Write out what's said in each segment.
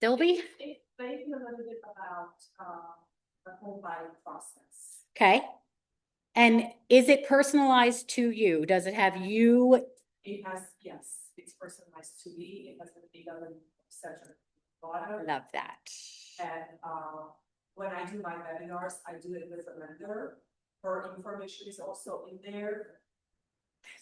Sylvie? It's maybe a little bit about the whole buying process. Okay. And is it personalized to you? Does it have you? It has, yes, it's personalized to me. It has a big section Love that. and when I do my webinars, I do it with a lender. Her information is also in there.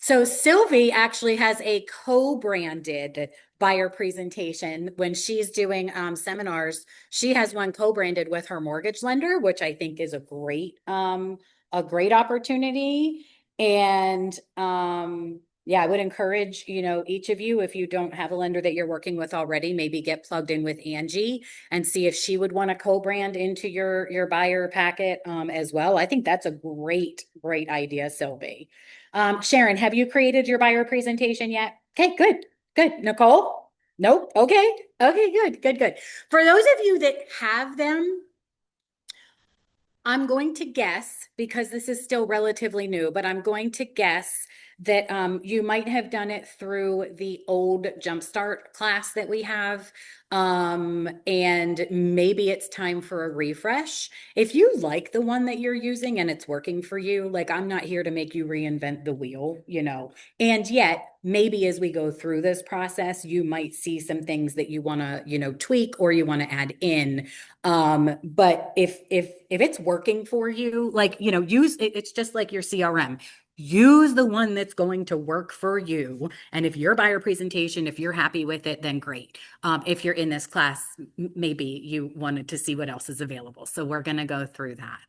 So Sylvie actually has a co-branded buyer presentation when she's doing seminars. She has one co-branded with her mortgage lender, which I think is a great opportunity. And yeah, I would encourage, each of you, if you don't have a lender that you're working with already, maybe get plugged in with Angie and see if she would want to co-brand into your buyer packet as well. I think that's a great idea, Sylvie. Sharon, have you created your buyer presentation yet? Okay, good. Nicole? Nope. Okay, good. For those of you that have them, I'm going to guess, because this is still relatively new, but I'm going to guess that you might have done it through the old Jumpstart class that we have. And maybe it's time for a refresh. If you like the one that you're using and it's working for you, like I'm not here to make you reinvent the wheel. And yet, maybe as we go through this process, you might see some things that you want to, tweak or you want to add in. But if it's working for you, like, use it, it's just like your CRM. Use the one that's going to work for you. And if your buyer presentation, if you're happy with it, then great. If you're in this class, maybe you wanted to see what else is available. So we're going to go through that.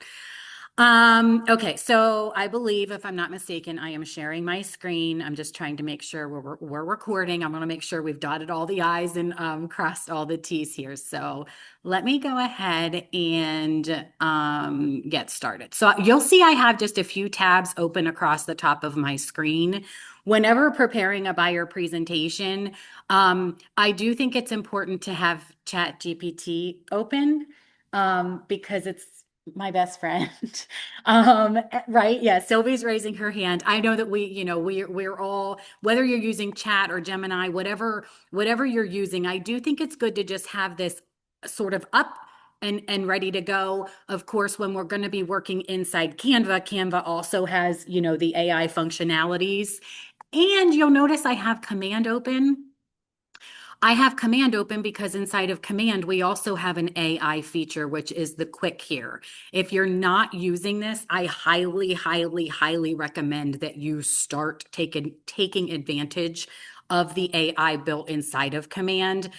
Okay, so I believe, if I'm not mistaken, I am sharing my screen. I'm just trying to make sure we're recording. I'm going to make sure we've dotted all the I's and crossed all the T's here. So let me go ahead and get started. So you'll see I have just a few tabs open across the top of my screen. Whenever preparing a buyer presentation, I do think it's important to have ChatGPT open because it's my best friend. Right. Yeah. Sylvie's raising her hand. I know that we're all, whether you're using chat or Gemini, whatever you're using, I do think it's good to just have this sort of up and ready to go. Of course, when we're going to be working inside Canva also has, the AI functionalities. And you'll notice I have command open. I have command open because inside of command, we also have an AI feature, which is the quick here. If you're not using this, I highly recommend that you start taking advantage of the AI built inside of command.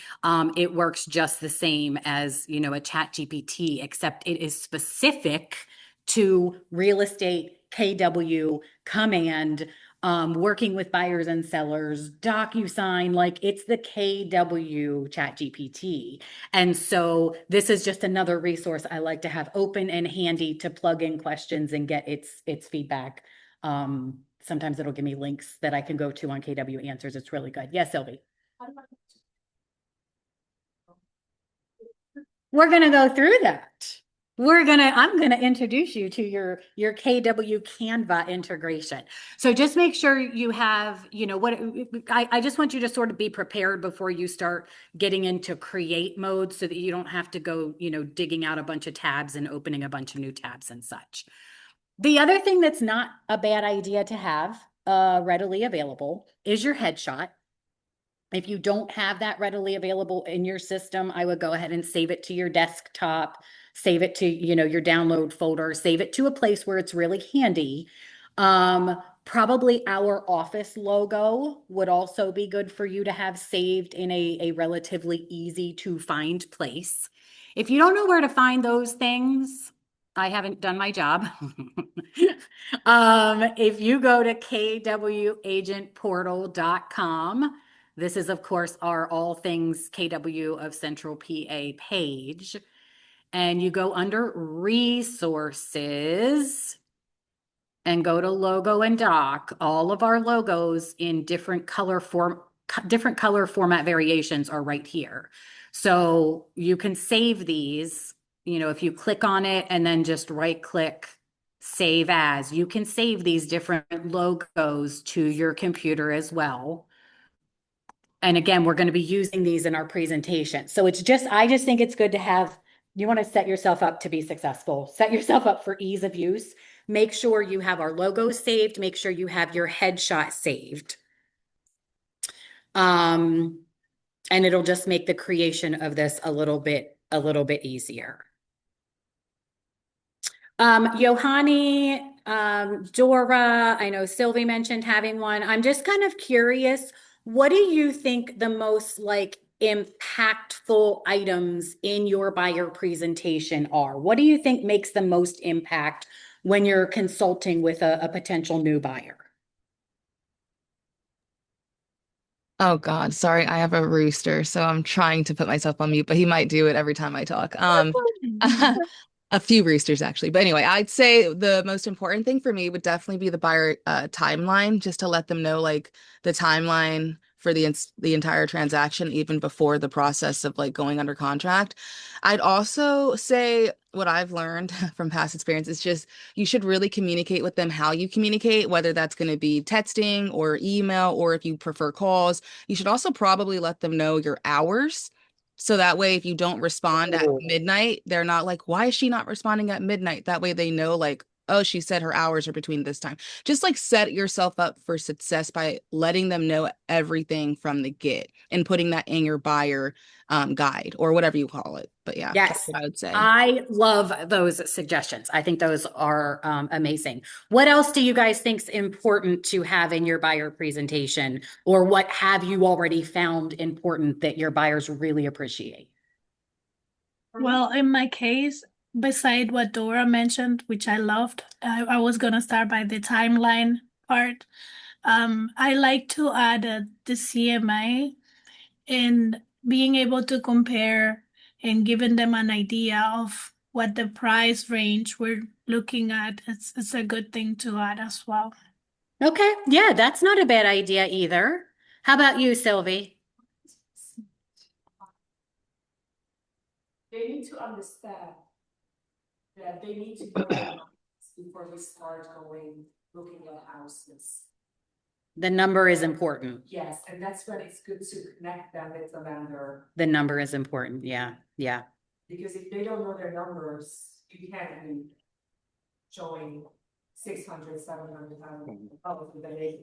It works just the same as, a chat GPT, except it is specific to real estate KW command, working with buyers and sellers, DocuSign, like it's the KW Chat GPT. And so this is just another resource I like to have open and handy to plug in questions and get its feedback. Sometimes it'll give me links that I can go to on KW Answers. It's really good. Yes, Sylvie. We're going to go through that. I'm gonna introduce you to your KW Canva integration. So just make sure you have, I just want you to sort of be prepared before you start getting into create mode so that you don't have to go, digging out a bunch of tabs and opening a bunch of new tabs and such. The other thing that's not a bad idea to have readily available is your headshot. If you don't have that readily available in your system, I would go ahead and save it to your desktop, save it to, your download folder, save it to a place where it's really handy. Probably our office logo would also be good for you to have saved in a relatively easy to find place. If you don't know where to find those things, I haven't done my job. If you go to kwagentportal.com, this is, of course, our all things KW of Central PA page. And you go under resources and go to logo and doc. All of our logos in different color format variations are right here. So you can save these, if you click on it and then just right click save as, you can save these different logos to your computer as well. And again, we're going to be using these in our presentation. So I just think it's good to have, you want to set yourself up to be successful, set yourself up for ease of use. Make sure you have our logos saved, make sure you have your headshot saved. And it'll just make the creation of this a little bit easier. Johanny, Dora, I know Sylvie mentioned having one. I'm just kind of curious, what do you think the most like impactful items in your buyer presentation are? What do you think makes the most impact when you're consulting with a potential new buyer? Oh God, sorry, I have a rooster, so I'm trying to put myself on mute, but he might do it every time I talk. A few roosters actually. But anyway, I'd say the most important thing for me would definitely be the buyer timeline, just to let them know like the timeline for the entire transaction, even before the process of like going under contract. I'd also say what I've learned from past experience is just you should really communicate with them how you communicate, whether that's going to be texting or email, or if you prefer calls. You should also probably let them know your hours. So that way, if you don't respond at midnight, they're not like, why is she not responding at midnight? That way they know, like, oh, she said her hours are between this time. Just like set yourself up for success by letting them know everything from the get and putting that in your buyer guide or whatever you call it. But yeah, that's Yes, what I would say. I love those suggestions. I think those are amazing. What else do you guys think is important to have in your buyer presentation, or what have you already found important that your buyers really appreciate? Well, in my case, beside what Dora mentioned, which I loved, I was gonna start by the timeline part. I like to add the CMA and being able to compare and giving them an idea of what the price range we're looking at. It's a good thing to add as well. Okay, yeah, that's not a bad idea either. How about you, Sylvie? They need to understand that they need to know their numbers before we start going, looking at houses. The number is important. Yes, and that's when it's good to connect them with the vendor, The number is important. Yeah, yeah. because if they don't know their numbers, you can't be showing 600, 700,000, probably the lady.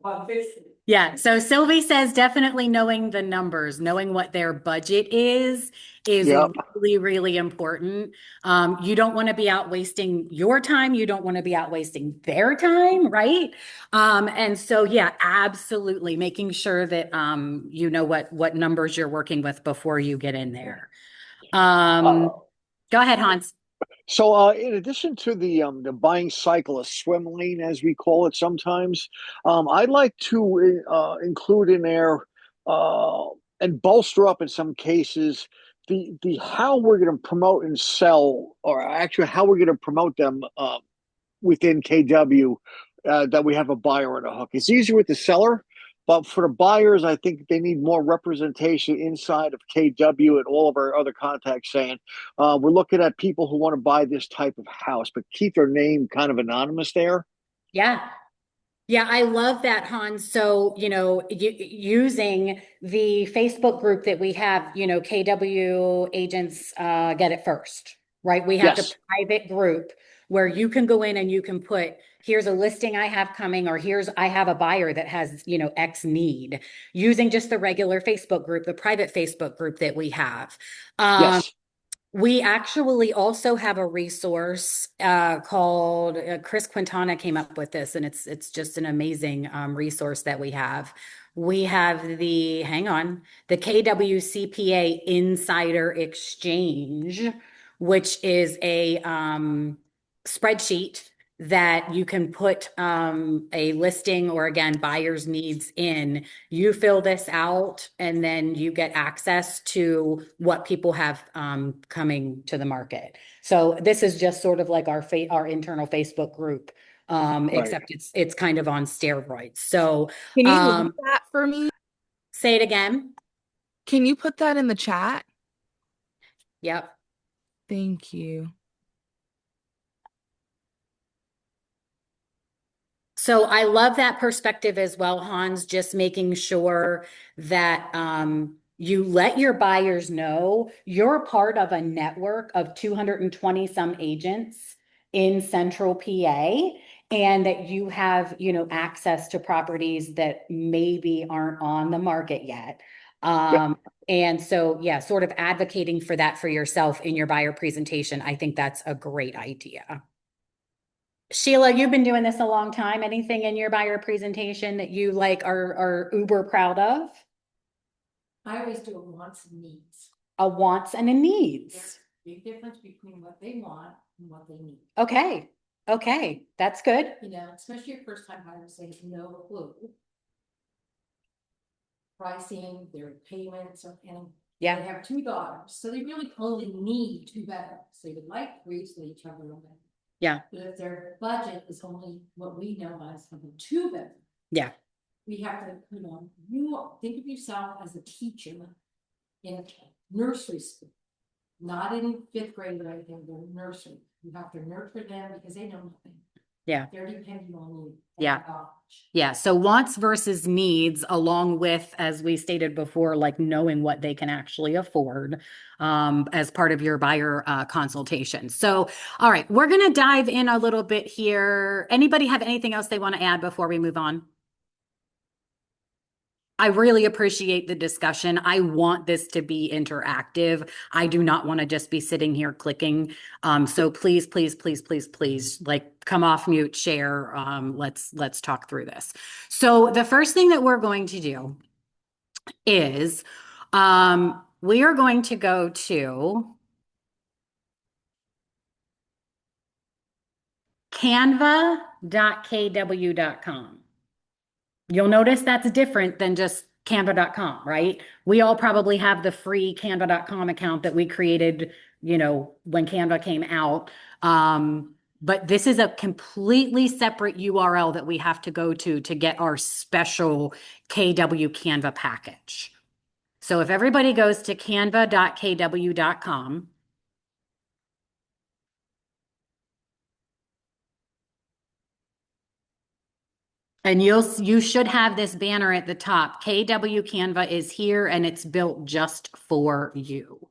But this, Yeah, so Sylvie says definitely knowing the numbers, knowing what their budget is Yep. really, really important. You don't want to be out wasting your time. You don't want to be out wasting their time, right? And so yeah, absolutely making sure that you know what numbers you're working with before you get in there. Uh, Go ahead, Hans. so, in addition to the buying cycle, a swim lane as we call it sometimes, I'd like to include in there uh, and bolster up in some cases the how we're going to promote and sell, or actually how we're going to promote them within KW, that we have a buyer and a hook. It's easier with the seller, but for the buyers, I think they need more representation inside of KW and all of our other contacts saying, we're looking at people who want to buy this type of house, but keep their name kind of anonymous there. Yeah. Yeah, I love that, Hans. So, using the Facebook group that we have, KW agents get it first, right? We have the Yes, private group where you can go in and you can put, here's a listing I have coming, or I have a buyer that has, X need, using just the regular Facebook group, the private Facebook group that we have. yes. We actually also have a resource called Chris Quintana came up with this, and it's just an amazing resource that we have. We have the KWCPA Insider Exchange, which is a spreadsheet that you can put a listing or again buyer's needs in. You fill this out and then you get access to what people have coming to the market. So this is just sort of like our internal Facebook group, Right. except it's kind of on steroids. So Can you link um, that for me? say it again. Can you put that in the chat? Yep. Thank you. So I love that perspective as well, Hans, just making sure that you let your buyers know you're part of a network of 220 some agents in central PA and that you have, access to properties that maybe aren't on the market yet. And so, yeah, sort of advocating for that for yourself in your buyer presentation. I think that's a great idea. Sheila, you've been doing this a long time. Anything in your buyer presentation that you like are uber proud of? I always do a wants and needs. A wants and a needs. There's a big difference between what they want and what they need. Okay. Okay. That's good. Especially your first time buyers, they have no clue. Pricing, their payments, and Yeah. they have 2 daughters, so they really only need 2 bedrooms. They would like 3 so each have their own bedroom. Yeah. But if their budget is only what we know as a 2 bedroom. Yeah. We have to, you think of yourself as a teacher in a nursery school, not in 5th grade or anything, they're nursery. You have to nurture them because they know nothing. Yeah. They're dependent on you. Yeah. Yeah. So wants versus needs, along with, as we stated before, like knowing what they can actually afford as part of your buyer consultation. So, all right, we're going to dive in a little bit here. Anybody have anything else they want to add before we move on? I really appreciate the discussion. I want this to be interactive. I do not want to just be sitting here clicking. So please, please, please, please, please, like come off mute, share. Let's talk through this. So the first thing that we're going to do is we are going to go to canva.kw.com. You'll notice that's different than just canva.com, right? We all probably have the free canva.com account that we created, when Canva came out. But this is a completely separate URL that we have to go to get our special KW Canva package. So if everybody goes to canva.kw.com, and you should have this banner at the top. KW Canva is here and it's built just for you.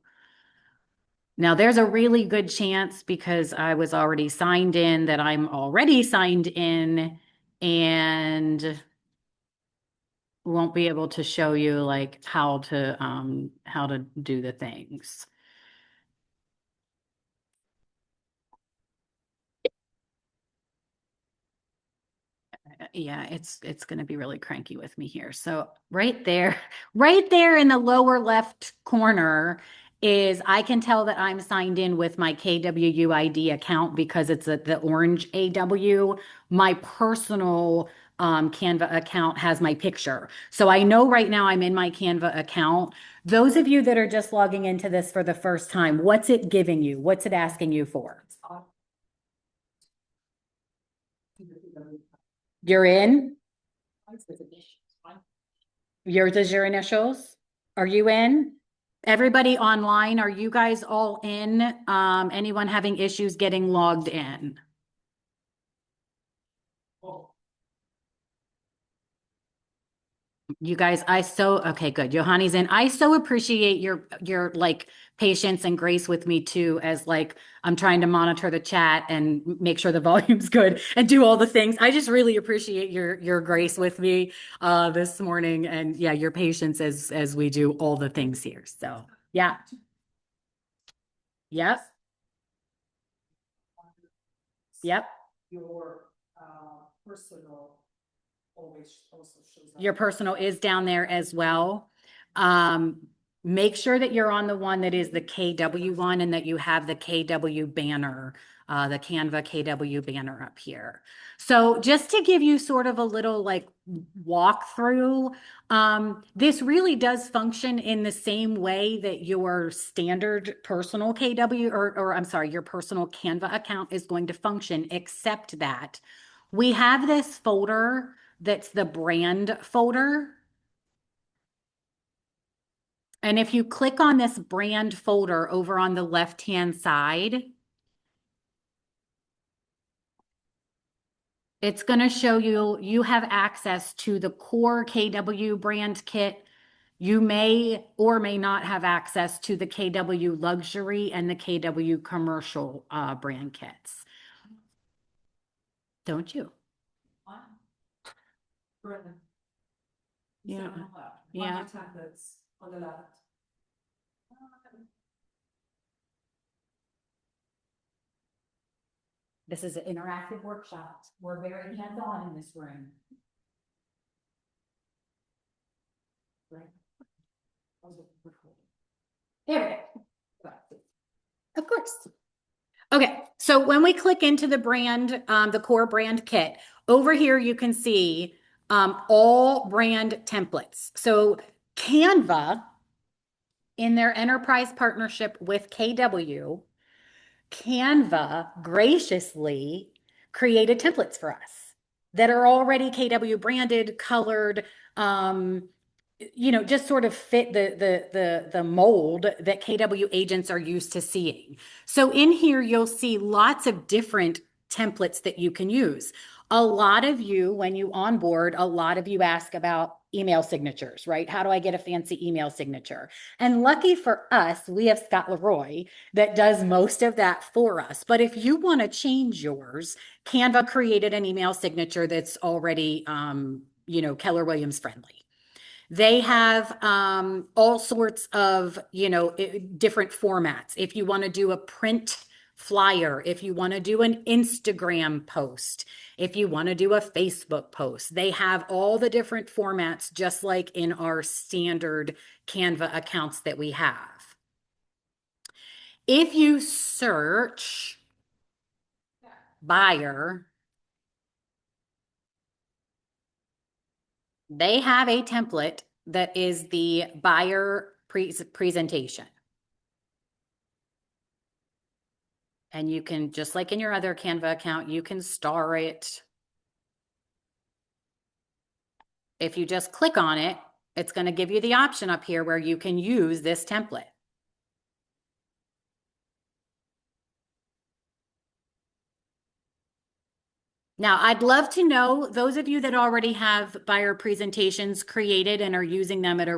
Now there's a really good chance because I was already signed in that I'm already signed in and won't be able to show you like how to do the things. Yeah, it's going to be really cranky with me here. So right there in the lower left corner is I can tell that I'm signed in with my KWUID account because it's the orange AW. My personal Canva account has my picture. So I know right now I'm in my Canva account. Those of you that are just logging into this for the first time, what's it giving you? What's it asking you for? You're in? Yours is your initials? Are you in? Everybody online, are you guys all in? Anyone having issues getting logged in? You guys, okay, good. Johanni's in. I so appreciate your like patience and grace with me too, as like I'm trying to monitor the chat and make sure the volume's good and do all the things. I just really appreciate your grace with me this morning, and yeah, your patience as we do all the things here. So yeah. Yep. Yep. Your personal always also shows up. Your personal is down there as well. Make sure that you're on the one that is the KW one and that you have the KW banner, the Canva KW banner up here. So just to give you sort of a little like walkthrough, this really does function in the same way that your standard personal KW or I'm sorry, your personal Canva account is going to function, except that we have this folder that's the brand folder. And if you click on this brand folder over on the left-hand side, It's going to show you, you have access to the core KW brand kit. You may or may not have access to the KW luxury and the KW commercial brand kits. Don't you? Brennan. Yeah. On the left. Yeah. Templates on the left. This is an interactive workshop. We're very hands-on in this room. Right. There we go. Of course. Okay, so when we click into the brand, the core brand kit, over here you can see all brand templates. So Canva, in their enterprise partnership with KW, Canva graciously created templates for us that are already KW branded, colored, just sort of fit the mold that KW agents are used to seeing. So in here, you'll see lots of different templates that you can use. A lot of you, when you onboard, a lot of you ask about email signatures, right? How do I get a fancy email signature? And lucky for us, we have Scott Leroy that does most of that for us. But if you want to change yours, Canva created an email signature that's already, Keller Williams friendly. They have all sorts of, different formats. If you want to do a print flyer, if you want to do an Instagram post, if you want to do a Facebook post, they have all the different formats, just like in our standard Canva accounts that we have. If you search buyer, they have a template that is the buyer presentation. And you can, just like in your other Canva account, you can star it. If you just click on it, it's going to give you the option up here where you can use this template. Now, I'd love to know, those of you that already have buyer presentations created and are using them at a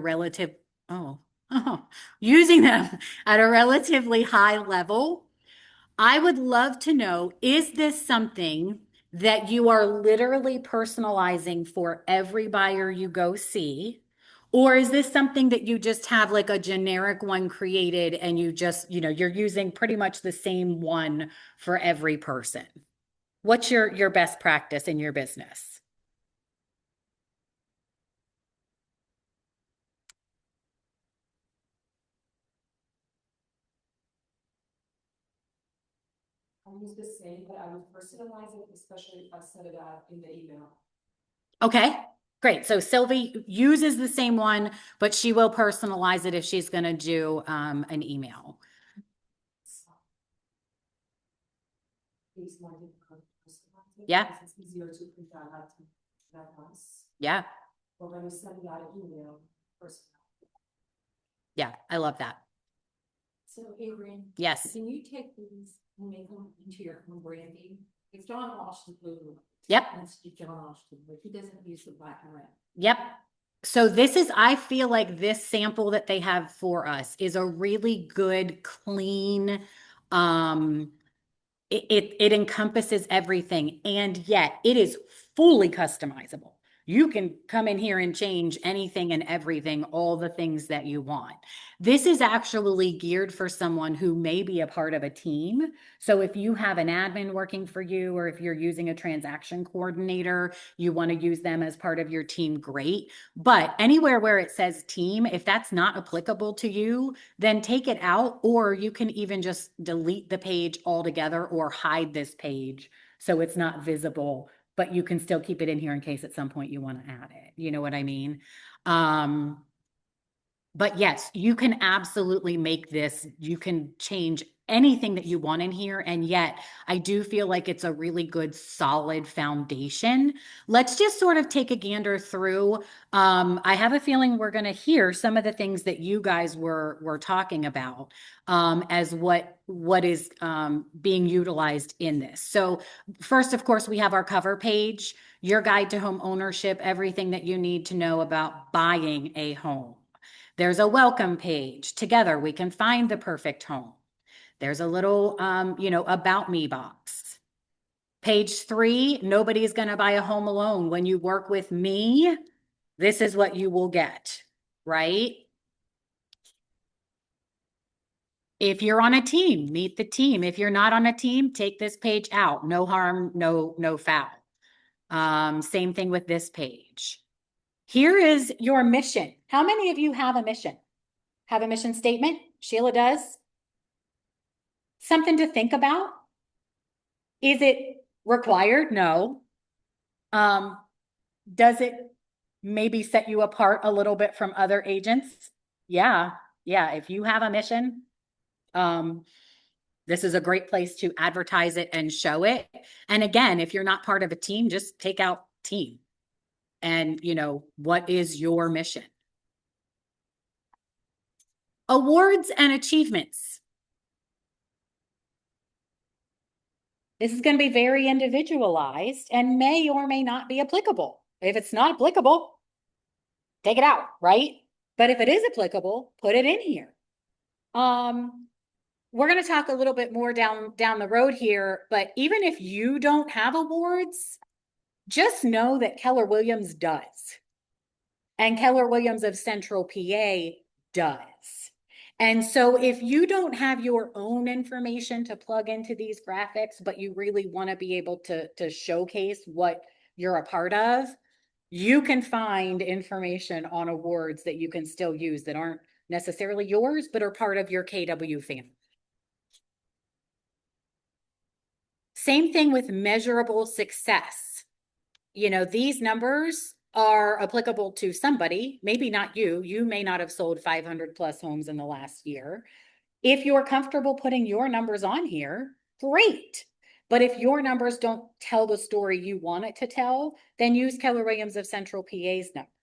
using them at a relatively high level, I would love to know, is this something that you are literally personalizing for every buyer you go see? Or is this something that you just have like a generic one created and you just, you're using pretty much the same one for every person? What's your best practice in your business? I use the same, but I would personalize it, especially if I set it out in the email. Okay, great. So Sylvie uses the same one, but she will personalize it if she's going to do an email. Yeah. It's easier to print out that once. Yeah. But when you send out an email, Yeah, I love that. So Adrienne. Yes. Can you take these and make them into your own branding? It's John Washington blue. Yep. That's John Washington, but he doesn't use the black and red. Yep. So this is, I feel like this sample that they have for us is a really good, clean, it encompasses everything, and yet it is fully customizable. You can come in here and change anything and everything, all the things that you want. This is actually geared for someone who may be a part of a team. So if you have an admin working for you, or if you're using a transaction coordinator, you want to use them as part of your team, great. But anywhere where it says team, if that's not applicable to you, then take it out, or you can even just delete the page altogether or hide this page so it's not visible, but you can still keep it in here in case at some point you want to add it. You know what I mean? But yes, you can absolutely make this, you can change anything that you want in here. And yet I do feel like it's a really good, solid foundation. Let's just sort of take a gander through. I have a feeling we're going to hear some of the things that you guys were talking about as what is being utilized in this. So first, of course, we have our cover page, your guide to home ownership, everything that you need to know about buying a home. There's a welcome page. Together, we can find the perfect home. There's a little, about me box. Page 3, nobody's going to buy a home alone. When you work with me, this is what you will get, right? If you're on a team, meet the team. If you're not on a team, take this page out. No harm, no foul. Same thing with this page. Here is your mission. How many of you have a mission? Have a mission statement? Sheila does. Something to think about. Is it required? No. Does it maybe set you apart a little bit from other agents? Yeah. If you have a mission, this is a great place to advertise it and show it. And again, if you're not part of a team, just take out team. And what is your mission? Awards and achievements. This is going to be very individualized and may or may not be applicable. If it's not applicable, take it out, right? But if it is applicable, put it in here. We're going to talk a little bit more down the road here, but even if you don't have awards, just know that Keller Williams does. And Keller Williams of Central PA does. And so if you don't have your own information to plug into these graphics, but you really want to be able to showcase what you're a part of, you can find information on awards that you can still use that aren't necessarily yours, but are part of your KW family. Same thing with measurable success. These numbers are applicable to somebody, maybe not you. You may not have sold 500 plus homes in the last year. If you're comfortable putting your numbers on here, great. But if your numbers don't tell the story you want it to tell, then use Keller Williams of Central PA's numbers.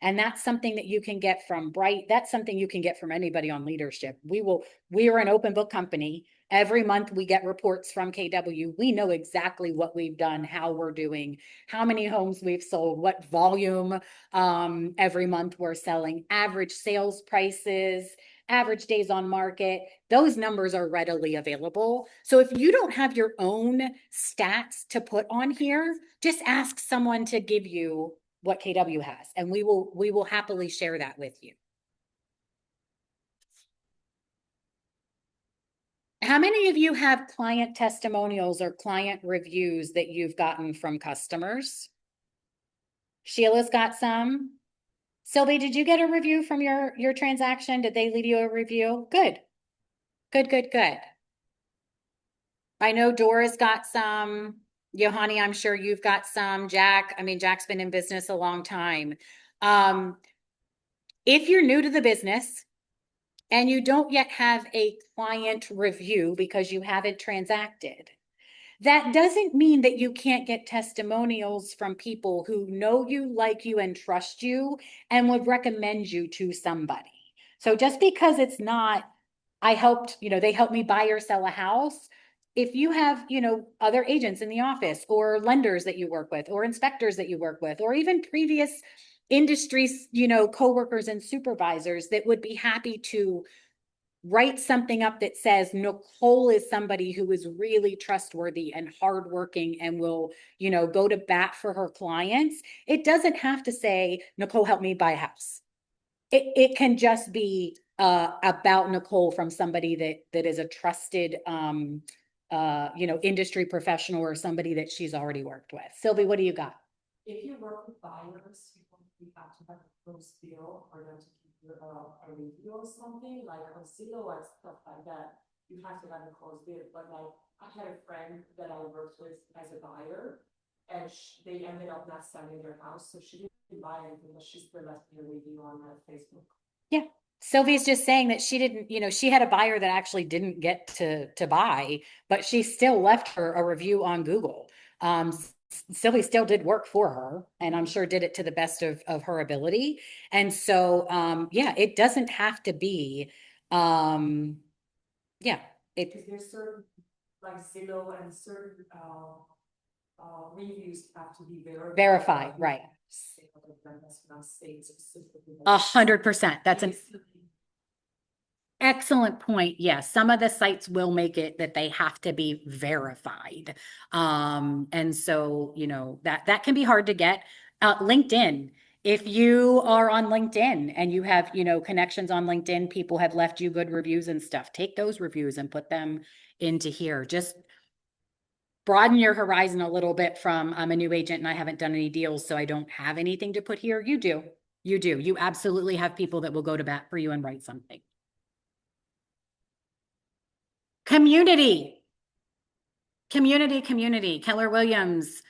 And that's something that you can get from Bright. That's something you can get from anybody on leadership. We are an open book company. Every month we get reports from KW. We know exactly what we've done, how we're doing, how many homes we've sold, what volume every month we're selling, average sales prices, average days on market. Those numbers are readily available. So if you don't have your own stats to put on here, just ask someone to give you what KW has, and we will happily share that with you. How many of you have client testimonials or client reviews that you've gotten from customers? Sheila's got some. Sylvie, did you get a review from your transaction? Did they leave you a review? Good. I know Dora's got some. Johanny, I'm sure you've got some. Jack's been in business a long time. If you're new to the business and you don't yet have a client review because you haven't transacted, that doesn't mean that you can't get testimonials from people who know you, like you, and trust you and would recommend you to somebody. So just because it's not, they helped me buy or sell a house. If you have, other agents in the office or lenders that you work with or inspectors that you work with, or even previous industries, coworkers and supervisors that would be happy to write something up that says Nicole is somebody who is really trustworthy and hardworking and will, go to bat for her clients. It doesn't have to say, Nicole helped me buy a house. It can just be about Nicole from somebody that is a trusted, industry professional or somebody that she's already worked with. Sylvie, what do you got? If you work with buyers, you have to have a close deal or them to keep a review or something like a conceal or stuff like that. You have to have a close deal. But like I had a friend that I worked with as a buyer, and they ended up not selling their house, so she didn't buy anything, but she still left me a review on Facebook. Yeah. Sylvie's just saying that she didn't, she had a buyer that actually didn't get to buy, but she still left her a review on Google. Sylvie still did work for her, and I'm sure did it to the best of her ability. And so, yeah, it doesn't have to be, yeah, Because there's certain, like Zillow and certain, reviews have to be verified. Verified, right. That's what I'm saying specifically. 100%. That's an excellent point. Yes, some of the sites will make it that they have to be verified. And so, that can be hard to get. LinkedIn. If you are on LinkedIn and you have, connections on LinkedIn, people have left you good reviews and stuff. Take those reviews and put them into here. Just broaden your horizon a little bit from I'm a new agent and I haven't done any deals, so I don't have anything to put here. You do. You do. You absolutely have people that will go to bat for you and write something. Community. Keller Williams.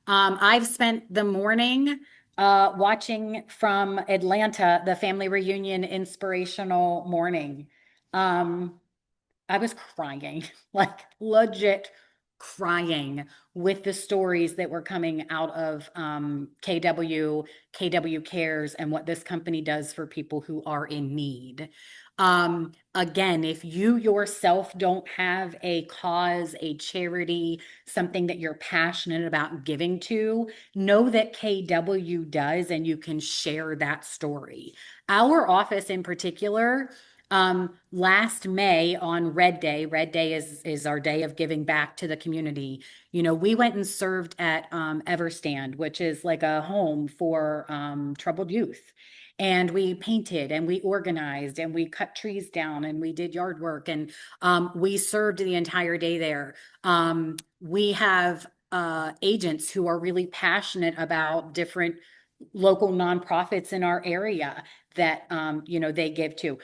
I've spent the morning watching from Atlanta, the family reunion inspirational morning. I was crying, like legit crying with the stories that were coming out of KW Cares, and what this company does for people who are in need. Again, if you yourself don't have a cause, a charity, something that you're passionate about giving to, know that KW does, and you can share that story. Our office in particular, last May on Red Day is our day of giving back to the community. We went and served at Everstand, which is like a home for troubled youth. And we painted and we organized and we cut trees down and we did yard work, and we served the entire day there. We have agents who are really passionate about different local nonprofits in our area that they give to.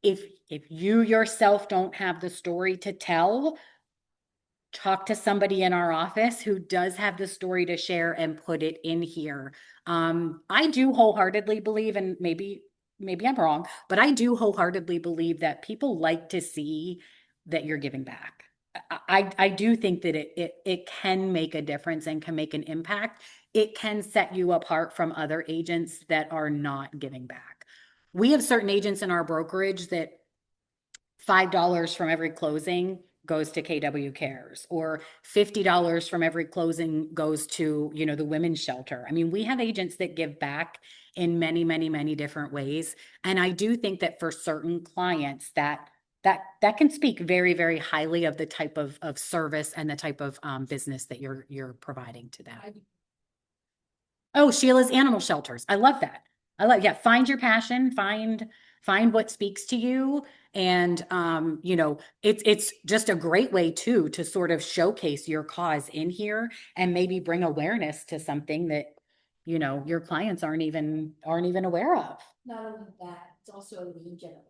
If you yourself don't have the story to tell, talk to somebody in our office who does have the story to share and put it in here. I do wholeheartedly believe, and maybe I'm wrong, but I do wholeheartedly believe that people like to see that you're giving back. I do think that it can make a difference and can make an impact. It can set you apart from other agents that are not giving back. We have certain agents in our brokerage that $5 from every closing goes to KW Cares, or $50 from every closing goes to, the women's shelter. I mean, we have agents that give back in many, many, many different ways. And I do think that for certain clients that can speak very, very highly of the type of service and the type of business that you're providing to them. Oh, Sheila's animal shelters. I love that. Yeah, find your passion, find what speaks to you. And it's just a great way too to sort of showcase your cause in here and maybe bring awareness to something that your clients aren't even aware of. Not only that, it's also a lead generator.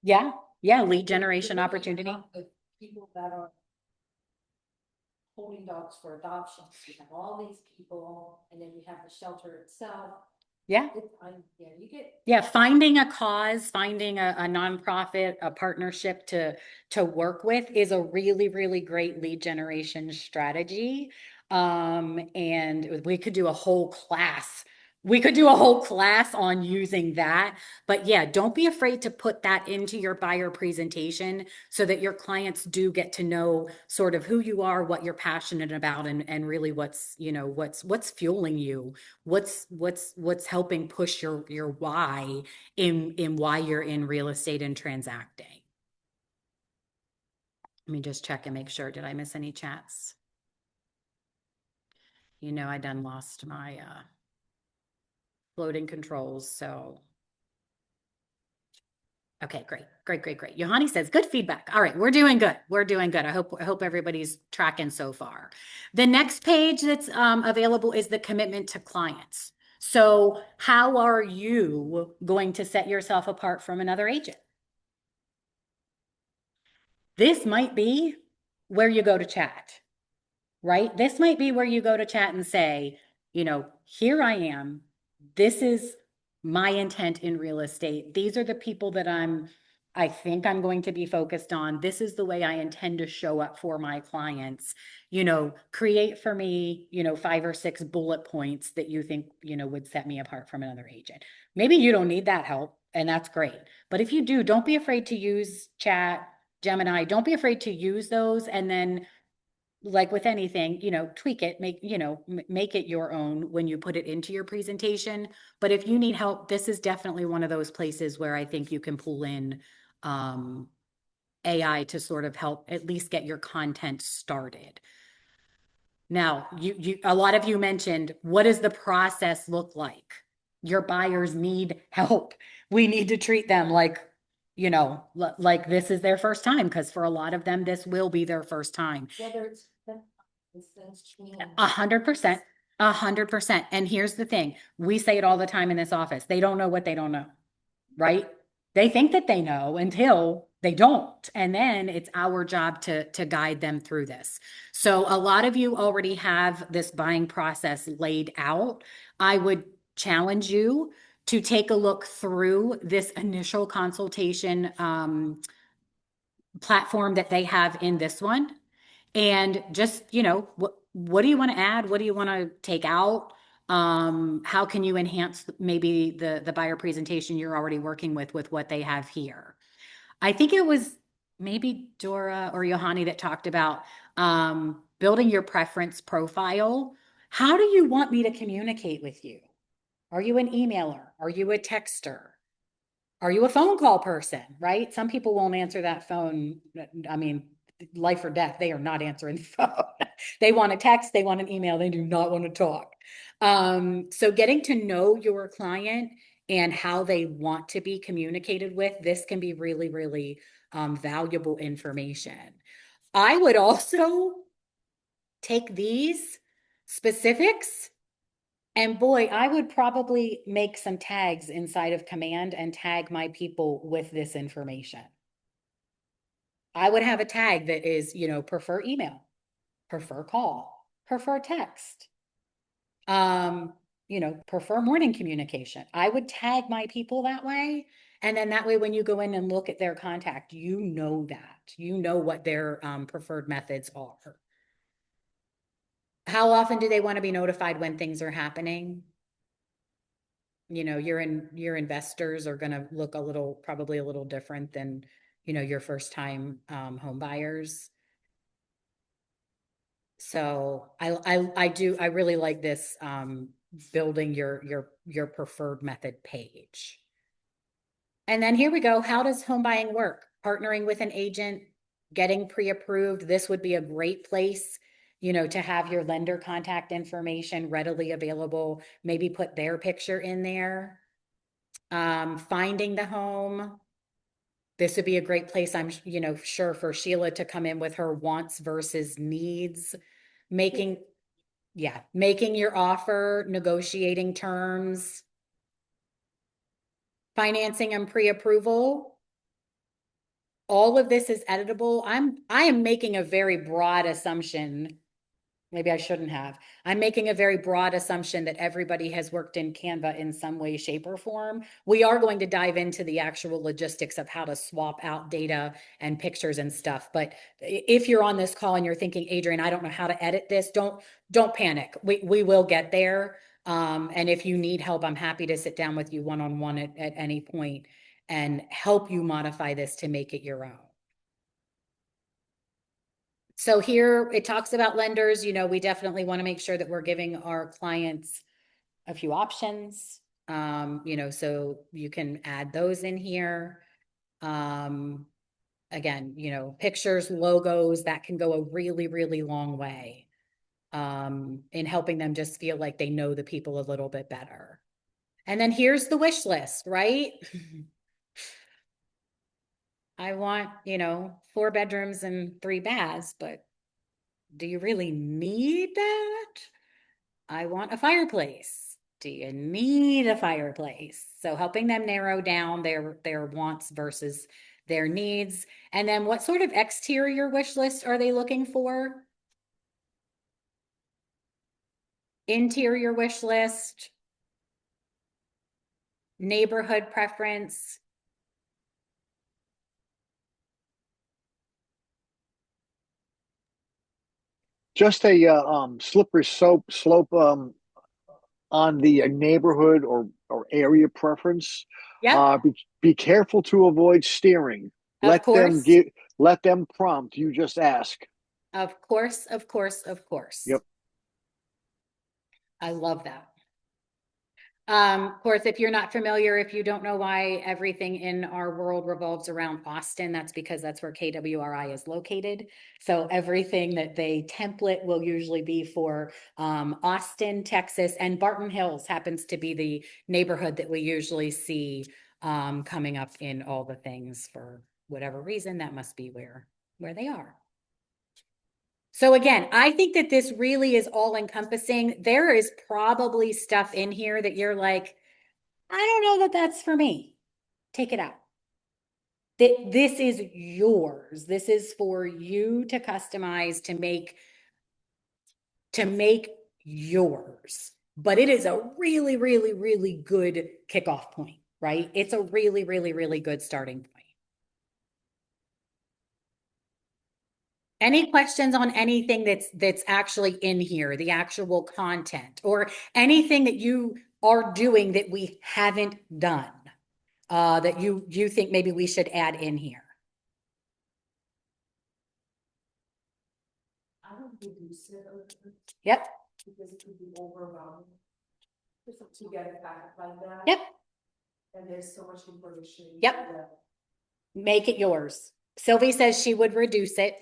Yeah, lead generation You're looking opportunity. up with people that are holding dogs for adoption. You have all these people, and then you have the shelter itself. Yeah. Finding a cause, finding a nonprofit, a partnership to work with is a really, really great lead generation strategy. And we could do a whole class. We could do a whole class on using that. But yeah, don't be afraid to put that into your buyer presentation so that your clients do get to know sort of who you are, what you're passionate about, and really what's fueling you, what's helping push your why in why you're in real estate and transacting. Let me just check and make sure. Did I miss any chats? I done lost my floating controls. So, okay, great. Johanny says, good feedback. All right, we're doing good. I hope everybody's tracking so far. The next page that's available is the commitment to clients. So how are you going to set yourself apart from another agent? This might be where you go to chat, right? This might be where you go to chat and say, here I am. This is my intent in real estate. These are the people that I think I'm going to be focused on. This is the way I intend to show up for my clients. Create for me, 5 or 6 bullet points that you think, would set me apart from another agent. Maybe you don't need that help, and that's great. But if you do, don't be afraid to use Chat, Gemini. Don't be afraid to use those, and then like with anything, tweak it, make it your own when you put it into your presentation. But if you need help, this is definitely one of those places where I think you can pull in AI to sort of help at least get your content started. Now, a lot of you mentioned, what does the process look like? Your buyers need help. We need to treat them like, like this is their first time, because for a lot of them, this will be their first time. Whether it's things change. 100%. 100%. And here's the thing. We say it all the time in this office. They don't know what they don't know, right? They think that they know until they don't. And then it's our job to guide them through this. So a lot of you already have this buying process laid out. I would challenge you to take a look through this initial consultation platform that they have in this one. And just, what do you want to add? What do you want to take out? How can you enhance maybe the buyer presentation you're already working with what they have here? I think it was maybe Dora or Johanni that talked about building your preference profile. How do you want me to communicate with you? Are you an emailer? Are you a texter? Are you a phone call person, right? Some people won't answer that phone. I mean, life or death, they are not answering the phone. They want a text, they want an email, they do not want to talk. So getting to know your client and how they want to be communicated with, this can be really, really valuable information. I would also take these specifics, and boy, I would probably make some tags inside of Command and tag my people with this information. I would have a tag that is, prefer email, prefer call, prefer text, prefer morning communication. I would tag my people that way. And then that way, when you go in and look at their contact, what their preferred methods are. How often do they want to be notified when things are happening? Your investors are going to look probably a little different than, your first time home buyers. So I really like this building your preferred method page. And then here we go. How does home buying work? Partnering with an agent, getting pre-approved. This would be a great place, to have your lender contact information readily available. Maybe put their picture in there. Finding the home. This would be a great place, I'm, sure, for Sheila to come in with her wants versus needs. Making your offer, negotiating terms, financing and pre-approval. All of this is editable. I am making a very broad assumption. Maybe I shouldn't have. I'm making a very broad assumption that everybody has worked in Canva in some way, shape, or form. We are going to dive into the actual logistics of how to swap out data and pictures and stuff. But if you're on this call and you're thinking, Adrienne, I don't know how to edit this, don't panic. We will get there. And if you need help, I'm happy to sit down with you one-on-one at any point and help you modify this to make it your own. So here it talks about lenders. We definitely want to make sure that we're giving our clients a few options, so you can add those in here. Again, pictures, logos, that can go a really, really long way in helping them just feel like they know the people a little bit better. And then here's the wish list, right? I want, 4 bedrooms and 3 baths, but do you really need that? I want a fireplace. Do you need a fireplace? So helping them narrow down their wants versus their needs. And then what sort of exterior wish list are they looking for? Interior wish list. neighborhood preference. Just a slippery slope on the neighborhood or area preference. Yep, Be careful to avoid steering. of course, Let them prompt. You just ask. of course, of course, of course. Yep. I love that. Of course, if you're not familiar, if you don't know why everything in our world revolves around Austin, that's because that's where KWRI is located. So everything that they template will usually be for Austin, Texas, and Barton Hills happens to be the neighborhood that we usually see coming up in all the things for whatever reason. That must be where they are. So again, I think that this really is all encompassing. There is probably stuff in here that you're like, I don't know that that's for me. Take it out. This is yours. This is for you to customize, to make yours. But it is a really, really, really good kickoff point, right? It's a really, really, really good starting point. Any questions on anything that's actually in here, the actual content, or anything that you are doing that we haven't done, that you think maybe we should add in here? I don't reduce it a little bit Yep, because it could be overwhelming. Just to get it back like that. yep, And there's so much information. Yep. Make it yours. Sylvie says she would reduce it.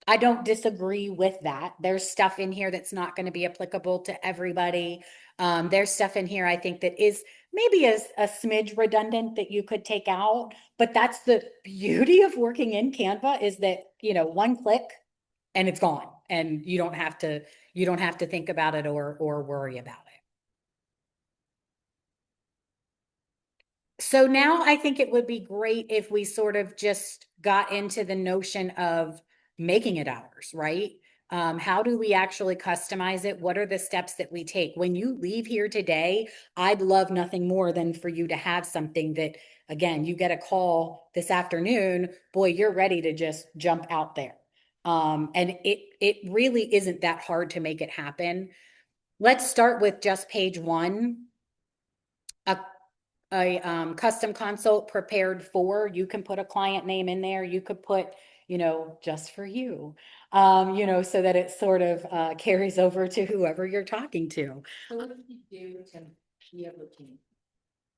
I don't disagree with that. There's stuff in here that's not going to be applicable to everybody. There's stuff in here I think that is maybe a smidge redundant that you could take out, but that's the beauty of working in Canva is that, one click and it's gone and you don't have to think about it or worry about it. So now I think it would be great if we sort of just got into the notion of making it ours, right? How do we actually customize it? What are the steps that we take? When you leave here today, I'd love nothing more than for you to have something that, again, you get a call this afternoon, boy, you're ready to just jump out there. And it really isn't that hard to make it happen. Let's start with just page 1. A custom consult prepared for, you can put a client name in there. You could put, just for you, so that it sort of carries over to whoever you're talking to. So what did you do to be able to?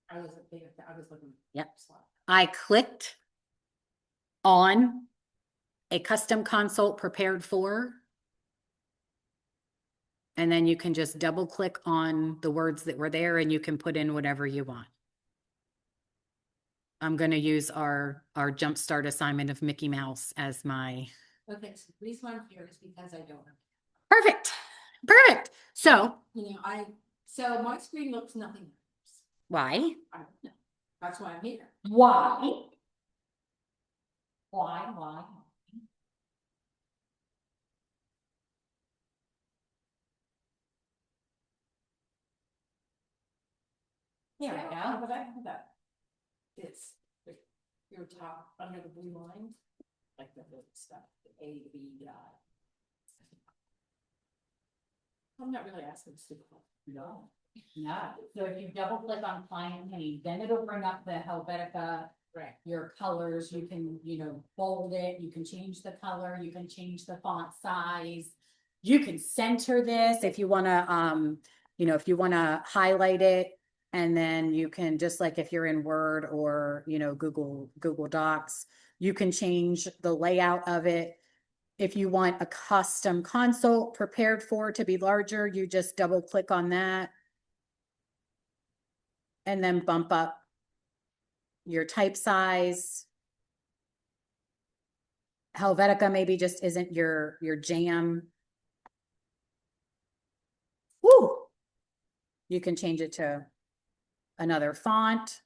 I was looking. Yep. I clicked on a custom consult prepared for, and then you can just double click on the words that were there and you can put in whatever you want. I'm going to use our jumpstart assignment of Mickey Mouse as my. Okay, so the reason I'm here is because I don't know. Perfect. So, So my screen looks nothing else. why? I don't know. That's why I'm here. Why? There we go. But I have that. It's your top under the blue line, like the little stuff, the A, B, I'm not really asking stupid. No. So if you double click on client name, then it'll bring up the Helvetica, Right. your colors. You can, bold it. You can change the color. You can change the font size. You can center this if you want to, if you want to highlight it. And then you can, just like if you're in Word or, Google Docs, you can change the layout of it. If you want a custom consult prepared for to be larger, you just double click on that and then bump up your type size. Helvetica maybe just isn't your jam. Woo! You can change it to another font.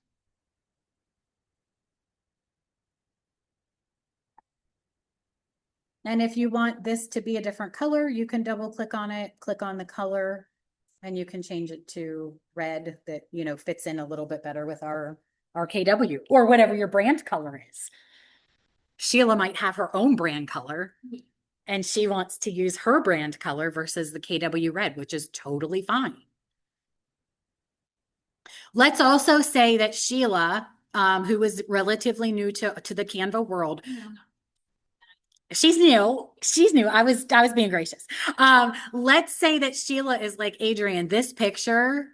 And if you want this to be a different color, you can double click on it, click on the color, And you can change it to red that, you know, fits in a little bit better with our KW or whatever your brand color is. Sheila might have her own brand color and she wants to use her brand color versus the KW red, which is totally fine. Let's also say that Sheila, who is relatively new to the Canva world, she's new. She's new. I was being gracious. Let's say that Sheila is like, Adrienne, this picture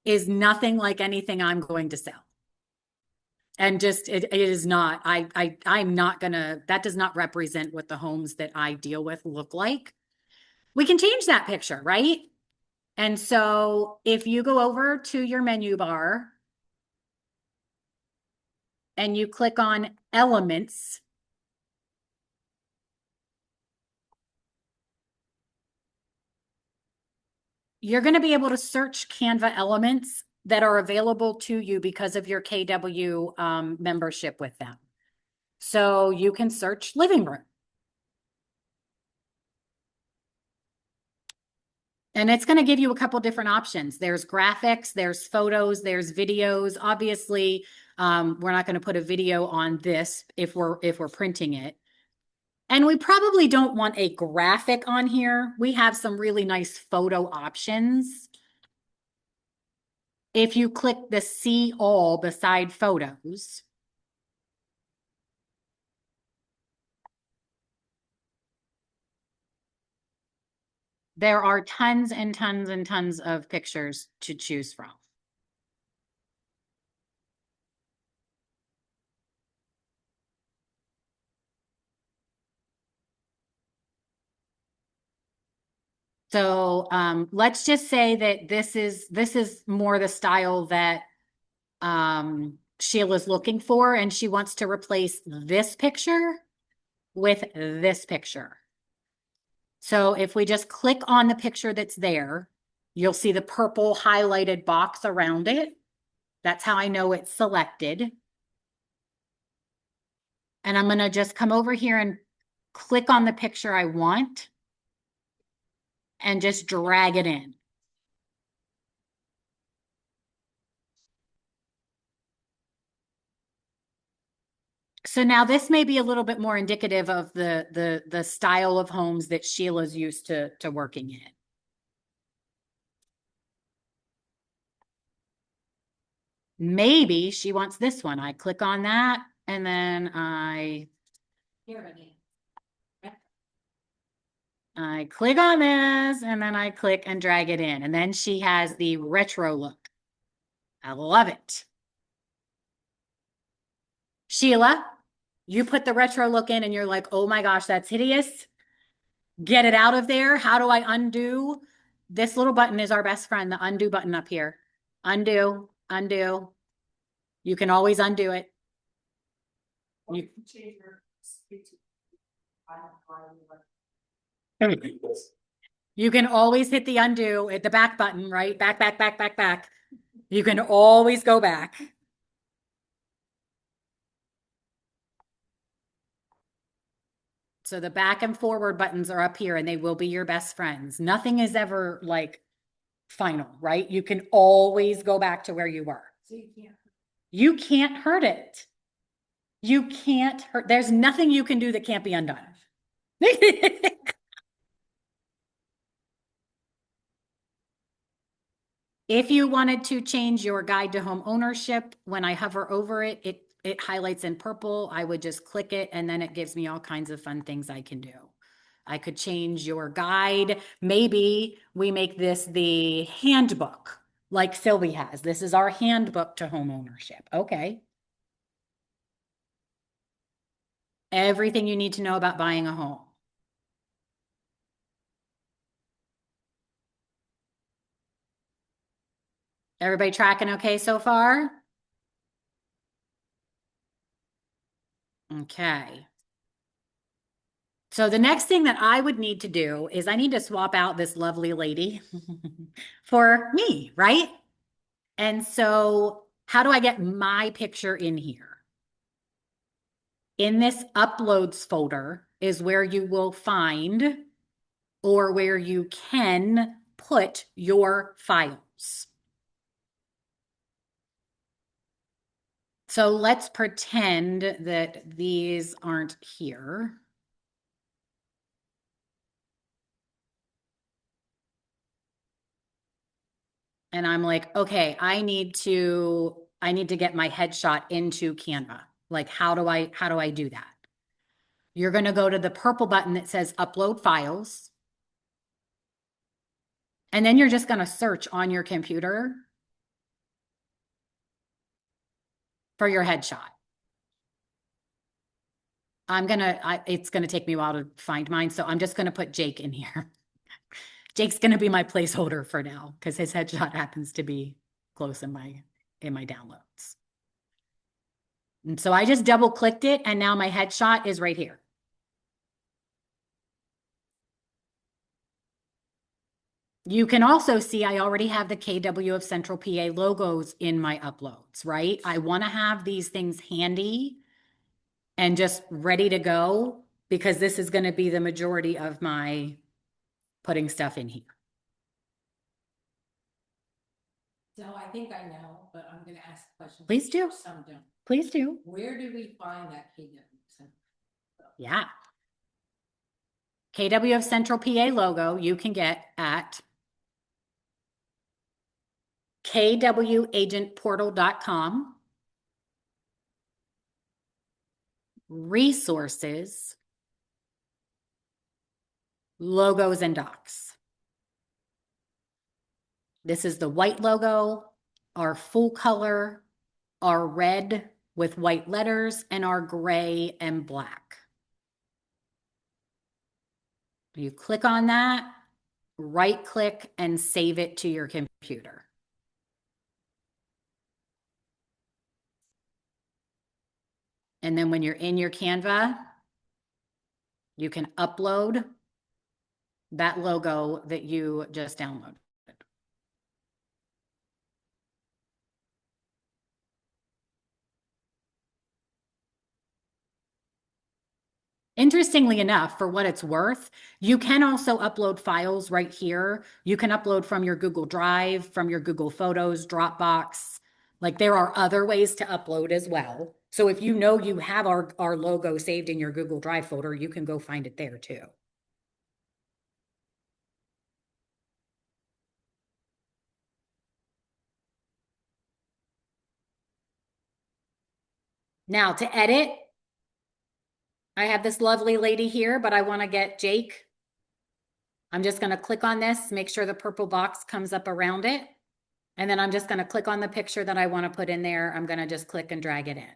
is nothing like anything I'm going to sell. And just it is not. I'm not gonna, that does not represent what the homes that I deal with look like. We can change that picture, right? And so if you go over to your menu bar and you click on elements, you're going to be able to search Canva elements that are available to you because of your KW membership with them. So you can search living room. And it's going to give you a couple different options. There's graphics, there's photos, there's videos. Obviously, we're not going to put a video on this if we're printing it. And we probably don't want a graphic on here. We have some really nice photo options. If you click the see all beside photos, there are tons and tons and tons of pictures to choose from. So let's just say that this is more the style that Sheila's looking for, and she wants to replace this picture with this picture. So if we just click on the picture that's there, you'll see the purple highlighted box around it. That's how I know it's selected. And I'm going to just come over here and click on the picture I want and just drag it in. So now this may be a little bit more indicative of the style of homes that Sheila's used to working in. Maybe she wants this one. I click on that and then I click on this and then I click and drag it in. And then she has the retro look. I love it. Sheila, you put the retro look in and you're like, oh my gosh, that's hideous. Get it out of there. How do I undo? This little button is our best friend, the undo button up here. Undo, undo. You can always undo it. You can always hit the undo at the back button, right? Back, back, back, back, back. You can always go back. So the back and forward buttons are up here and they will be your best friends. Nothing is ever like final, right? You can always go back to where you were. So you can't hurt it. You can't hurt. There's nothing you can do that can't be undone. If you wanted to change your guide to home ownership, when I hover over it, it highlights in purple. I would just click it and then it gives me all kinds of fun things I can do. I could change your guide. Maybe we make this the handbook like Sylvie has. This is our handbook to home ownership. Okay. Everything you need to know about buying a home. Everybody tracking okay so far? Okay. So the next thing that I would need to do is I need to swap out this lovely lady for me, right? And so how do I get my picture in here? In this uploads folder is where you will find or where you can put your files. So let's pretend that these aren't here. And I'm like, okay, I need to get my headshot into Canva. Like, how do I do that? You're going to go to the purple button that says upload files. And then you're just going to search on your computer for your headshot. It's going to take me a while to find mine. So I'm just going to put Jake in here. Jake's going to be my placeholder for now because his headshot happens to be close in my downloads. And so I just double clicked it and now my headshot is right here. You can also see I already have the KW of Central PA logos in my uploads, right? I want to have these things handy and just ready to go because this is going to be the majority of my putting stuff in here. So I think I know, but I'm gonna ask a question. Please do. Some don't. Please do. Where do we find that KW? Yeah. KW of Central PA logo you can get at kwagentportal.com, resources, logos and docs. This is the white logo, our full color, our red with white letters, and our gray and black. You click on that, right click and save it to your computer. And then when you're in your Canva, you can upload that logo that you just downloaded. Interestingly enough, for what it's worth, you can also upload files right here. You can upload from your Google Drive, from your Google Photos, Dropbox. Like there are other ways to upload as well. So if you know you have our logo saved in your Google Drive folder, you can go find it there too. Now to edit, I have this lovely lady here, but I want to get Jake. I'm just going to click on this, make sure the purple box comes up around it. And then I'm just going to click on the picture that I want to put in there. I'm going to just click and drag it in.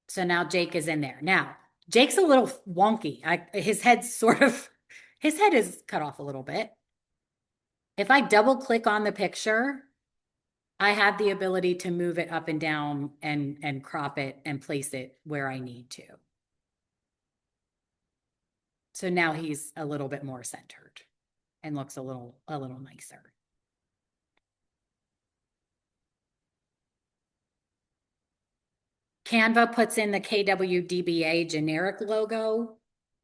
So now Jake is in there. Now, Jake's a little wonky. His head is cut off a little bit. If I double click on the picture, I have the ability to move it up and down and crop it and place it where I need to. So now he's a little bit more centered and looks a little nicer. Canva puts in the KWDBA generic logo.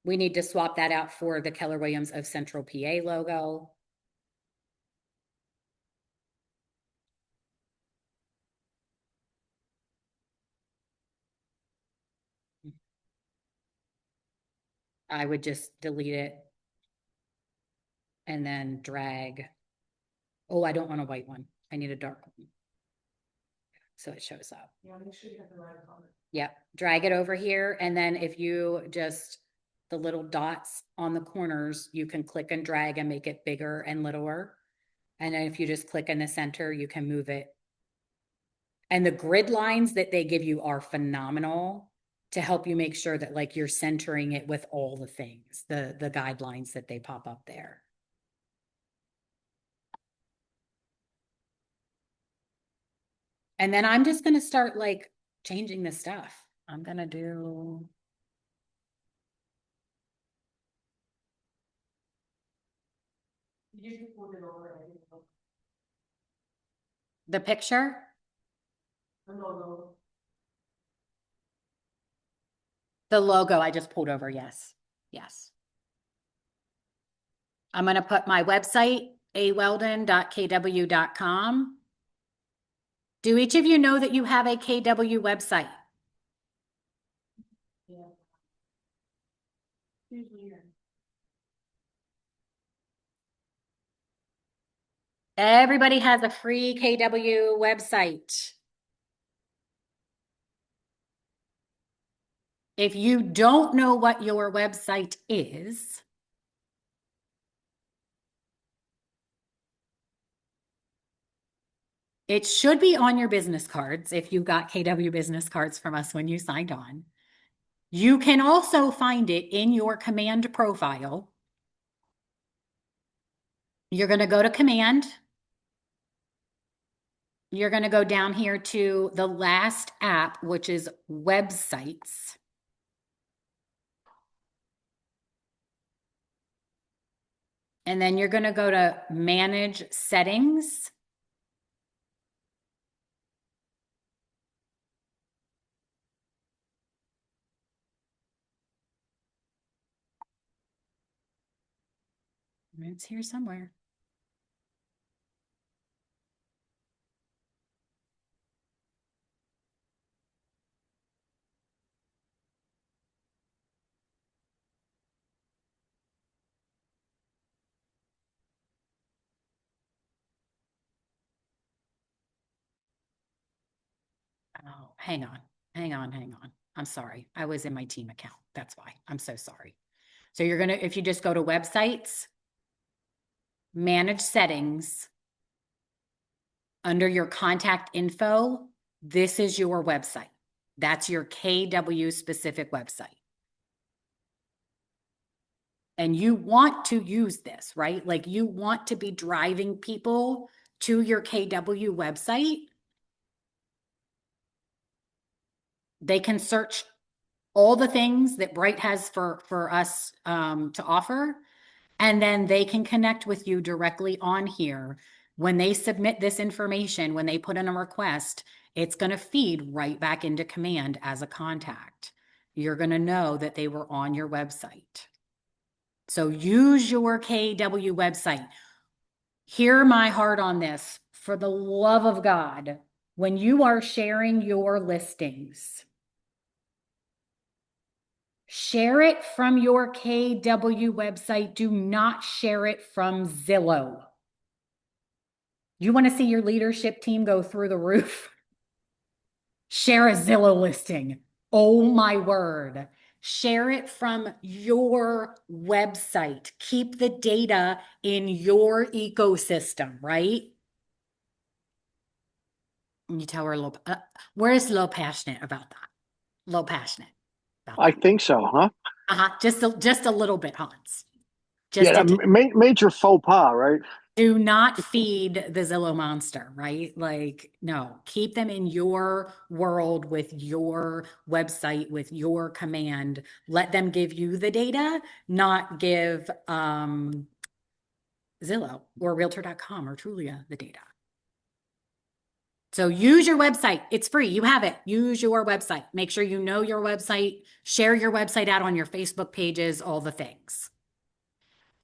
We need to swap that out for the Keller Williams of Central PA logo. I would just delete it and then drag. Oh, I don't want a white one. I need a dark one. So it shows up. Yeah, make sure you have the right color. Yep. Drag it over here. And then if you just, the little dots on the corners, you can click and drag and make it bigger and littler. And then if you just click in the center, you can move it. And the grid lines that they give you are phenomenal to help you make sure that like you're centering it with all the things, the guidelines that they pop up there. And then I'm just going to start like changing the stuff. I'm going to do. You can put it over The picture? the logo. The logo I just pulled over, yes. Yes. I'm going to put my website, aweldon.kw.com. Do each of you know that you have a KW website? Everybody has a free KW website. If you don't know what your website is, it should be on your business cards if you got KW business cards from us when you signed on. You can also find it in your command profile. You're going to go to command. You're going to go down here to the last app, which is websites. And then you're going to go to manage settings. It's here somewhere. Oh, hang on. I'm sorry. I was in my team account. That's why. I'm so sorry. So you're going to, if you just go to websites, manage settings, under your contact info, this is your website. That's your KW specific website. And you want to use this, right? Like you want to be driving people to your KW website. They can search all the things that Bright has for us to offer. And then they can connect with you directly on here. When they submit this information, when they put in a request, it's going to feed right back into command as a contact. You're going to know that they were on your website. So use your KW website. Hear my heart on this. For the love of God, when you are sharing your listings, share it from your KW website. Do not share it from Zillow. You want to see your leadership team go through the roof? Share a Zillow listing. Oh my word. Share it from your website. Keep the data in your ecosystem, right? And you tell her a little, we're a little passionate about that. A little passionate about I that. think so, huh? Just a little bit, Hans. Just Yeah, a major faux pas, right? do not feed the Zillow monster, right? Like, no, keep them in your world with your website, with your command. Let them give you the data, not give Zillow or Realtor.com or Trulia the data. So use your website. It's free. You have it. Use your website. Make sure you know your website. Share your website out on your Facebook pages, all the things.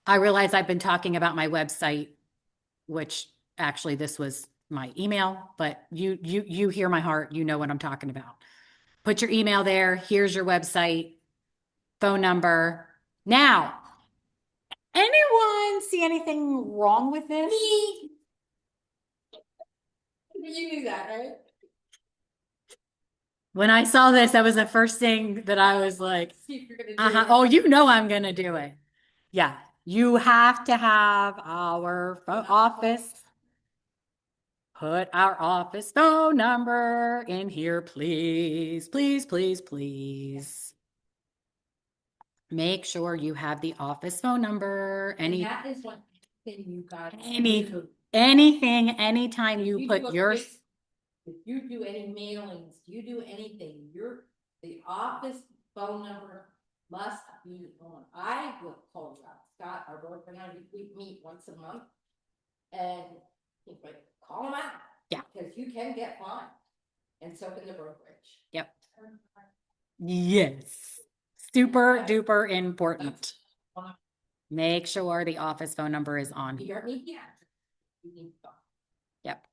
I realize I've been talking about my website, which actually this was my email, but you hear my heart, you know what I'm talking about. Put your email there. Here's your website, phone number. Now, anyone see anything wrong with this? Me. You knew that, right? When I saw this, that was the first thing that I was like, See if you're gonna do it. oh, you know I'm gonna do it. Yeah, you have to have our office. Put our office phone number in here, please, please, please, please. Make sure you have the office phone number. And that is one thing you got. Anything, anytime you put yours. If you do any mailings, you do anything, the office phone number must be on. I will call you out. Scott, our broker and I, we meet once a month. And if I call them out. Yeah. Because you can get fined. And so can the brokerage. Yep. Yes. Super duper important. Make sure the office phone number is on You here. hear me? Yeah. You need to go. Yep.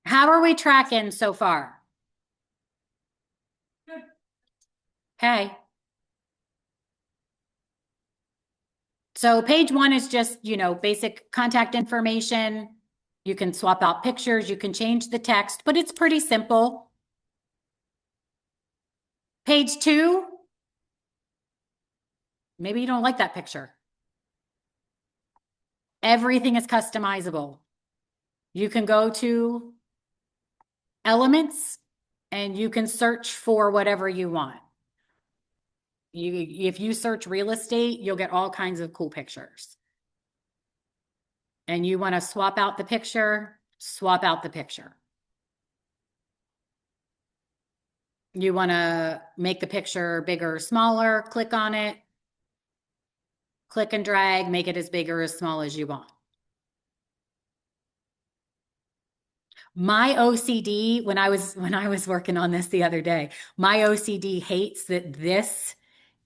How are we tracking so far? Good. Okay. So page 1 is just, basic contact information. You can swap out pictures, you can change the text, but it's pretty simple. Page 2, maybe you don't like that picture. Everything is customizable. You can go to elements and you can search for whatever you want. If you search real estate, you'll get all kinds of cool pictures. And you want to swap out the picture, swap out the picture. You want to make the picture bigger or smaller, click on it, click and drag, make it as big or as small as you want. My OCD, when I was working on this the other day, my OCD hates that this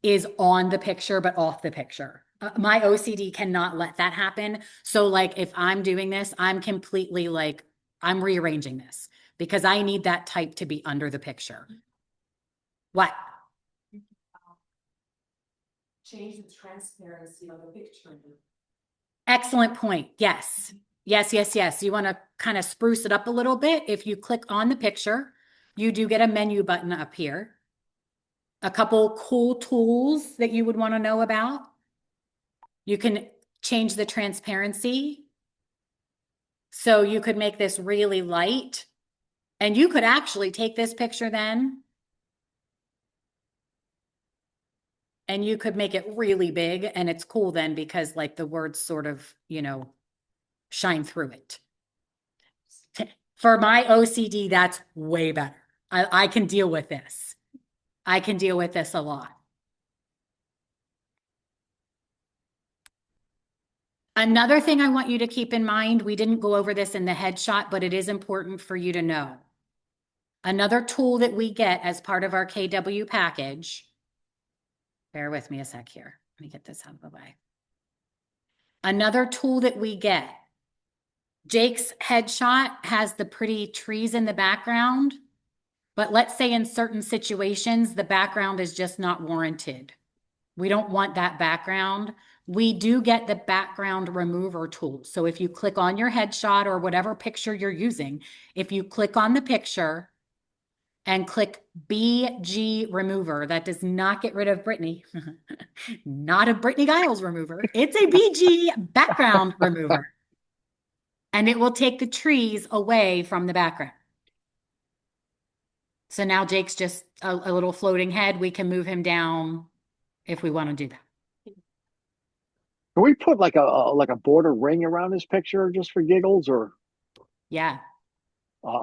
is on the picture but off the picture. My OCD cannot let that happen. So like if I'm doing this, I'm completely like, I'm rearranging this because I need that type to be under the picture. What? Change the transparency of the picture. Excellent point. Yes. Yes, yes, yes. You want to kind of spruce it up a little bit. If you click on the picture, you do get a menu button up here. A couple cool tools that you would want to know about. You can change the transparency. So you could make this really light. And you could actually take this picture then and you could make it really big. And it's cool then because like the words sort of, shine through it. For my OCD, that's way better. I can deal with this. I can deal with this a lot. Another thing I want you to keep in mind, we didn't go over this in the headshot, but it is important for you to know. Another tool that we get as part of our KW package, bear with me a sec here. Let me get this out of the way. Another tool that we get, Jake's headshot has the pretty trees in the background, but let's say in certain situations, the background is just not warranted. We don't want that background. We do get the background remover tool. So if you click on your headshot or whatever picture you're using, if you click on the picture and click BG remover, that does not get rid of Brittany, not a Brittany Giles remover. It's a BG background remover. And it will take the trees away from the background. So now Jake's just a little floating head. We can move him down if we want to do that. Can we put like a border ring around his picture just for giggles, or? Yeah,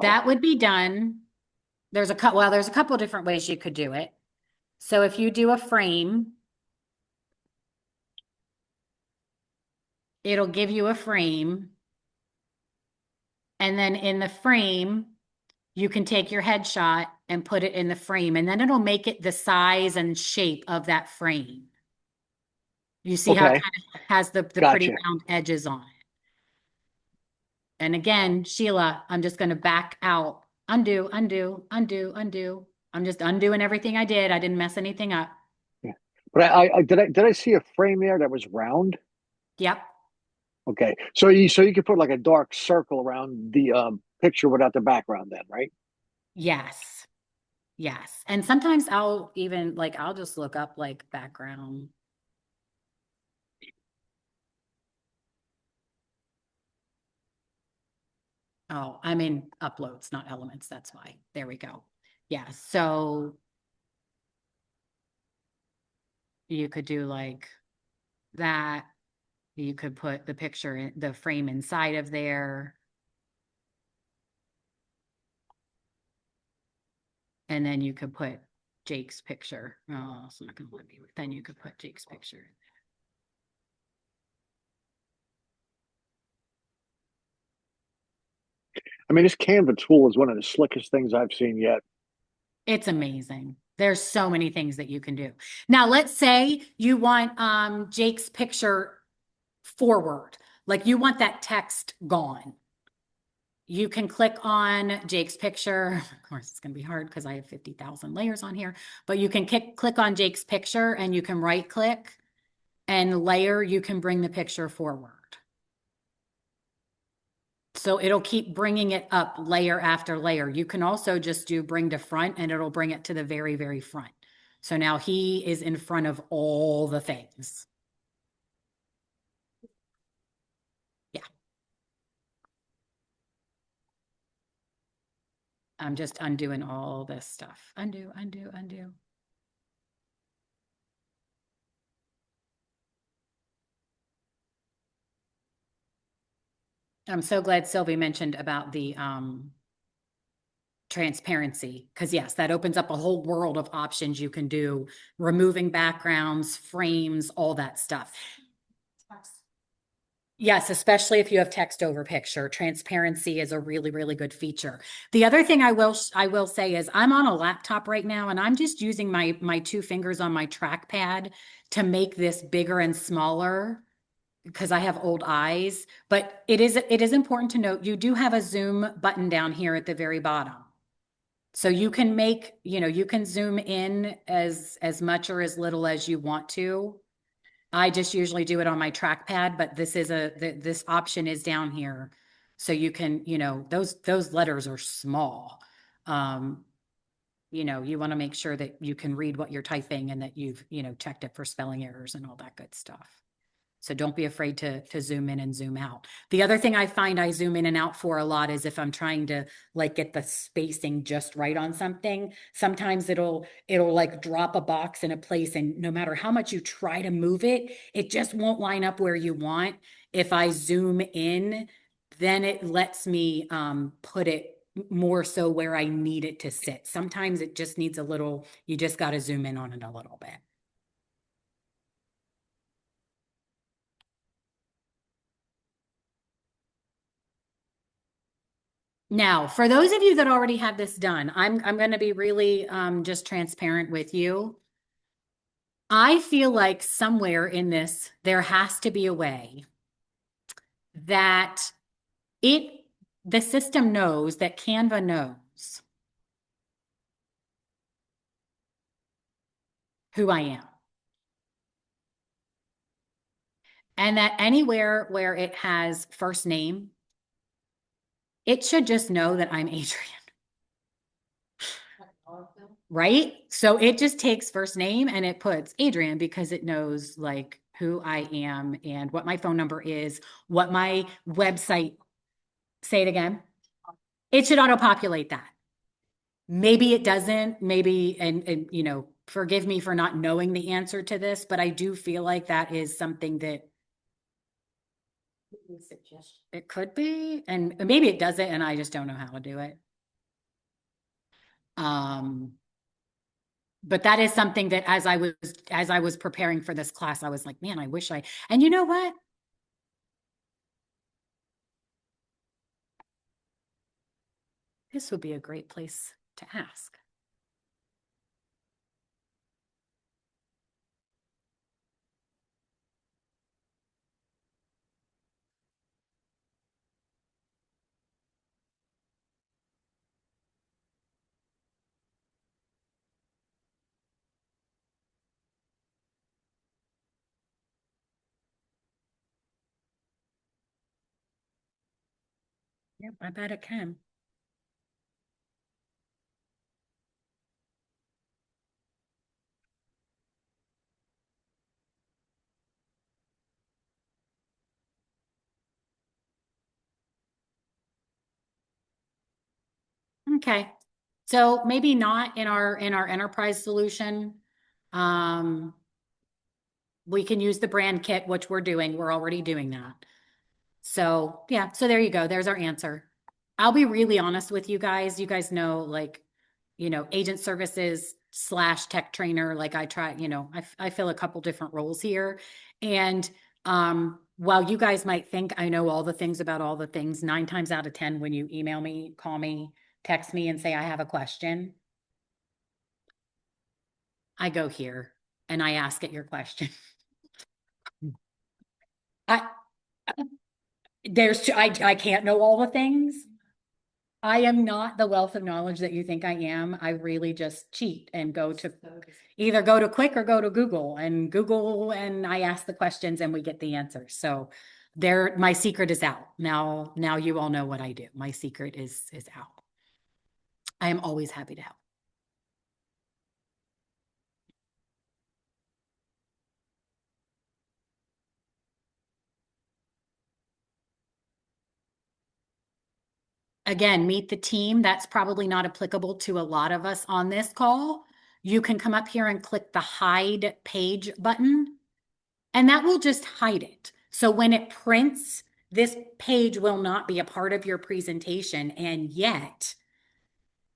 that would be done. There's a couple of different ways you could do it. So if you do a frame, it'll give you a frame. And then in the frame, you can take your headshot and put it in the frame, and then it'll make it the size and shape of that frame. You see how it Okay. kind of has the pretty Gotcha. round edges on it. And again, Sheila, I'm just going to back out. Undo, undo, undo, undo. I'm just undoing everything I did. I didn't mess anything up. Yeah. But I did I see a frame there that was round? Yep. Okay. So you could put like a dark circle around the picture without the background then, right? Yes. Yes. And sometimes I'll even I'll just look up like background. Oh, I'm in uploads, not elements. That's why. There we go. Yeah. So you could do like that. You could put the picture in the frame inside of there. And then you could put Jake's picture. Oh, it's not going to let me. Then you could put Jake's picture. I mean, this Canva tool is one of the slickest things I've seen yet. It's amazing. There's so many things that you can do. Now, let's say you want Jake's picture forward, like you want that text gone. You can click on Jake's picture. Of course, it's going to be hard because I have 50,000 layers on here, but you can click on Jake's picture and you can right click and layer. You can bring the picture forward. So it'll keep bringing it up layer after layer. You can also just do bring to front and it'll bring it to the very, very front. So now he is in front of all the things. Yeah. I'm just undoing all this stuff. Undo, undo, undo. I'm so glad Sylvie mentioned about the transparency, because yes, that opens up a whole world of options you can do, removing backgrounds, frames, all that stuff. Yes, especially if you have text over picture, transparency is a really, really good feature. The other thing I will say is I'm on a laptop right now and I'm just using my two fingers on my trackpad to make this bigger and smaller because I have old eyes, but it is important to note you do have a zoom button down here at the very bottom. So you can make, you can zoom in as much or as little as you want to. I just usually do it on my trackpad, but this option is down here. So you can, those letters are small. You want to make sure that you can read what you're typing and that you've, checked it for spelling errors and all that good stuff. So don't be afraid to zoom in and zoom out. The other thing I find I zoom in and out for a lot is if I'm trying to like get the spacing just right on something, sometimes it'll like drop a box in a place and no matter how much you try to move it, it just won't line up where you want. If I zoom in, then it lets me put it more so where I need it to sit. Sometimes it just needs you just got to zoom in on it a little bit. Now, for those of you that already have this done, I'm going to be really just transparent with you. I feel like somewhere in this, there has to be a way that the system knows, that Canva knows who I am. And that anywhere where it has first name, it should just know that I'm Adrienne. Right? So it just takes first name and it puts Adrienne because it knows like who I am and what my phone number is, what my website, say it again. It should auto-populate that. Maybe it doesn't, maybe, and forgive me for not knowing the answer to this, but I do feel like that is something that it could be, and maybe it doesn't, and I just don't know how to do it. But that is something that as I was preparing for this class, I was like, man, I wish and you know what? This would be a great place to ask. Yep, I bet it can. Okay. So maybe not in our enterprise solution. We can use the brand kit, which we're doing. We're already doing that. So yeah, so there you go. There's our answer. I'll be really honest with you guys. You guys know, like, agent services / tech trainer. Like I try, I fill a couple different roles here. And while you guys might think I know all the things about all the things, 9 times out of 10, when you email me, call me, text me and say, I have a question, I go here and I ask it your question. I I can't know all the things. I am not the wealth of knowledge that you think I am. I really just cheat and either go to Quick or go to Google and I ask the questions and we get the answers. So my secret is out. Now you all know what I do. My secret is out. I am always happy to help. Again, meet the team. That's probably not applicable to a lot of us on this call. You can come up here and click the hide page button, and that will just hide it. So when it prints, this page will not be a part of your presentation. And yet,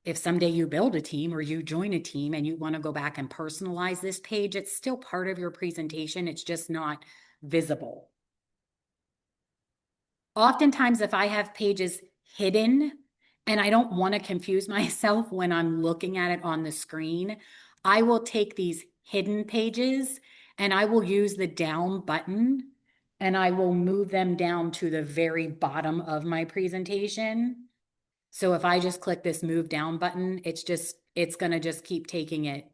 if someday you build a team or you join a team and you want to go back and personalize this page, it's still part of your presentation. It's just not visible. Oftentimes, if I have pages hidden and I don't want to confuse myself when I'm looking at it on the screen, I will take these hidden pages and I will use the down button and I will move them down to the very bottom of my presentation. So if I just click this move down button, it's going to just keep taking it.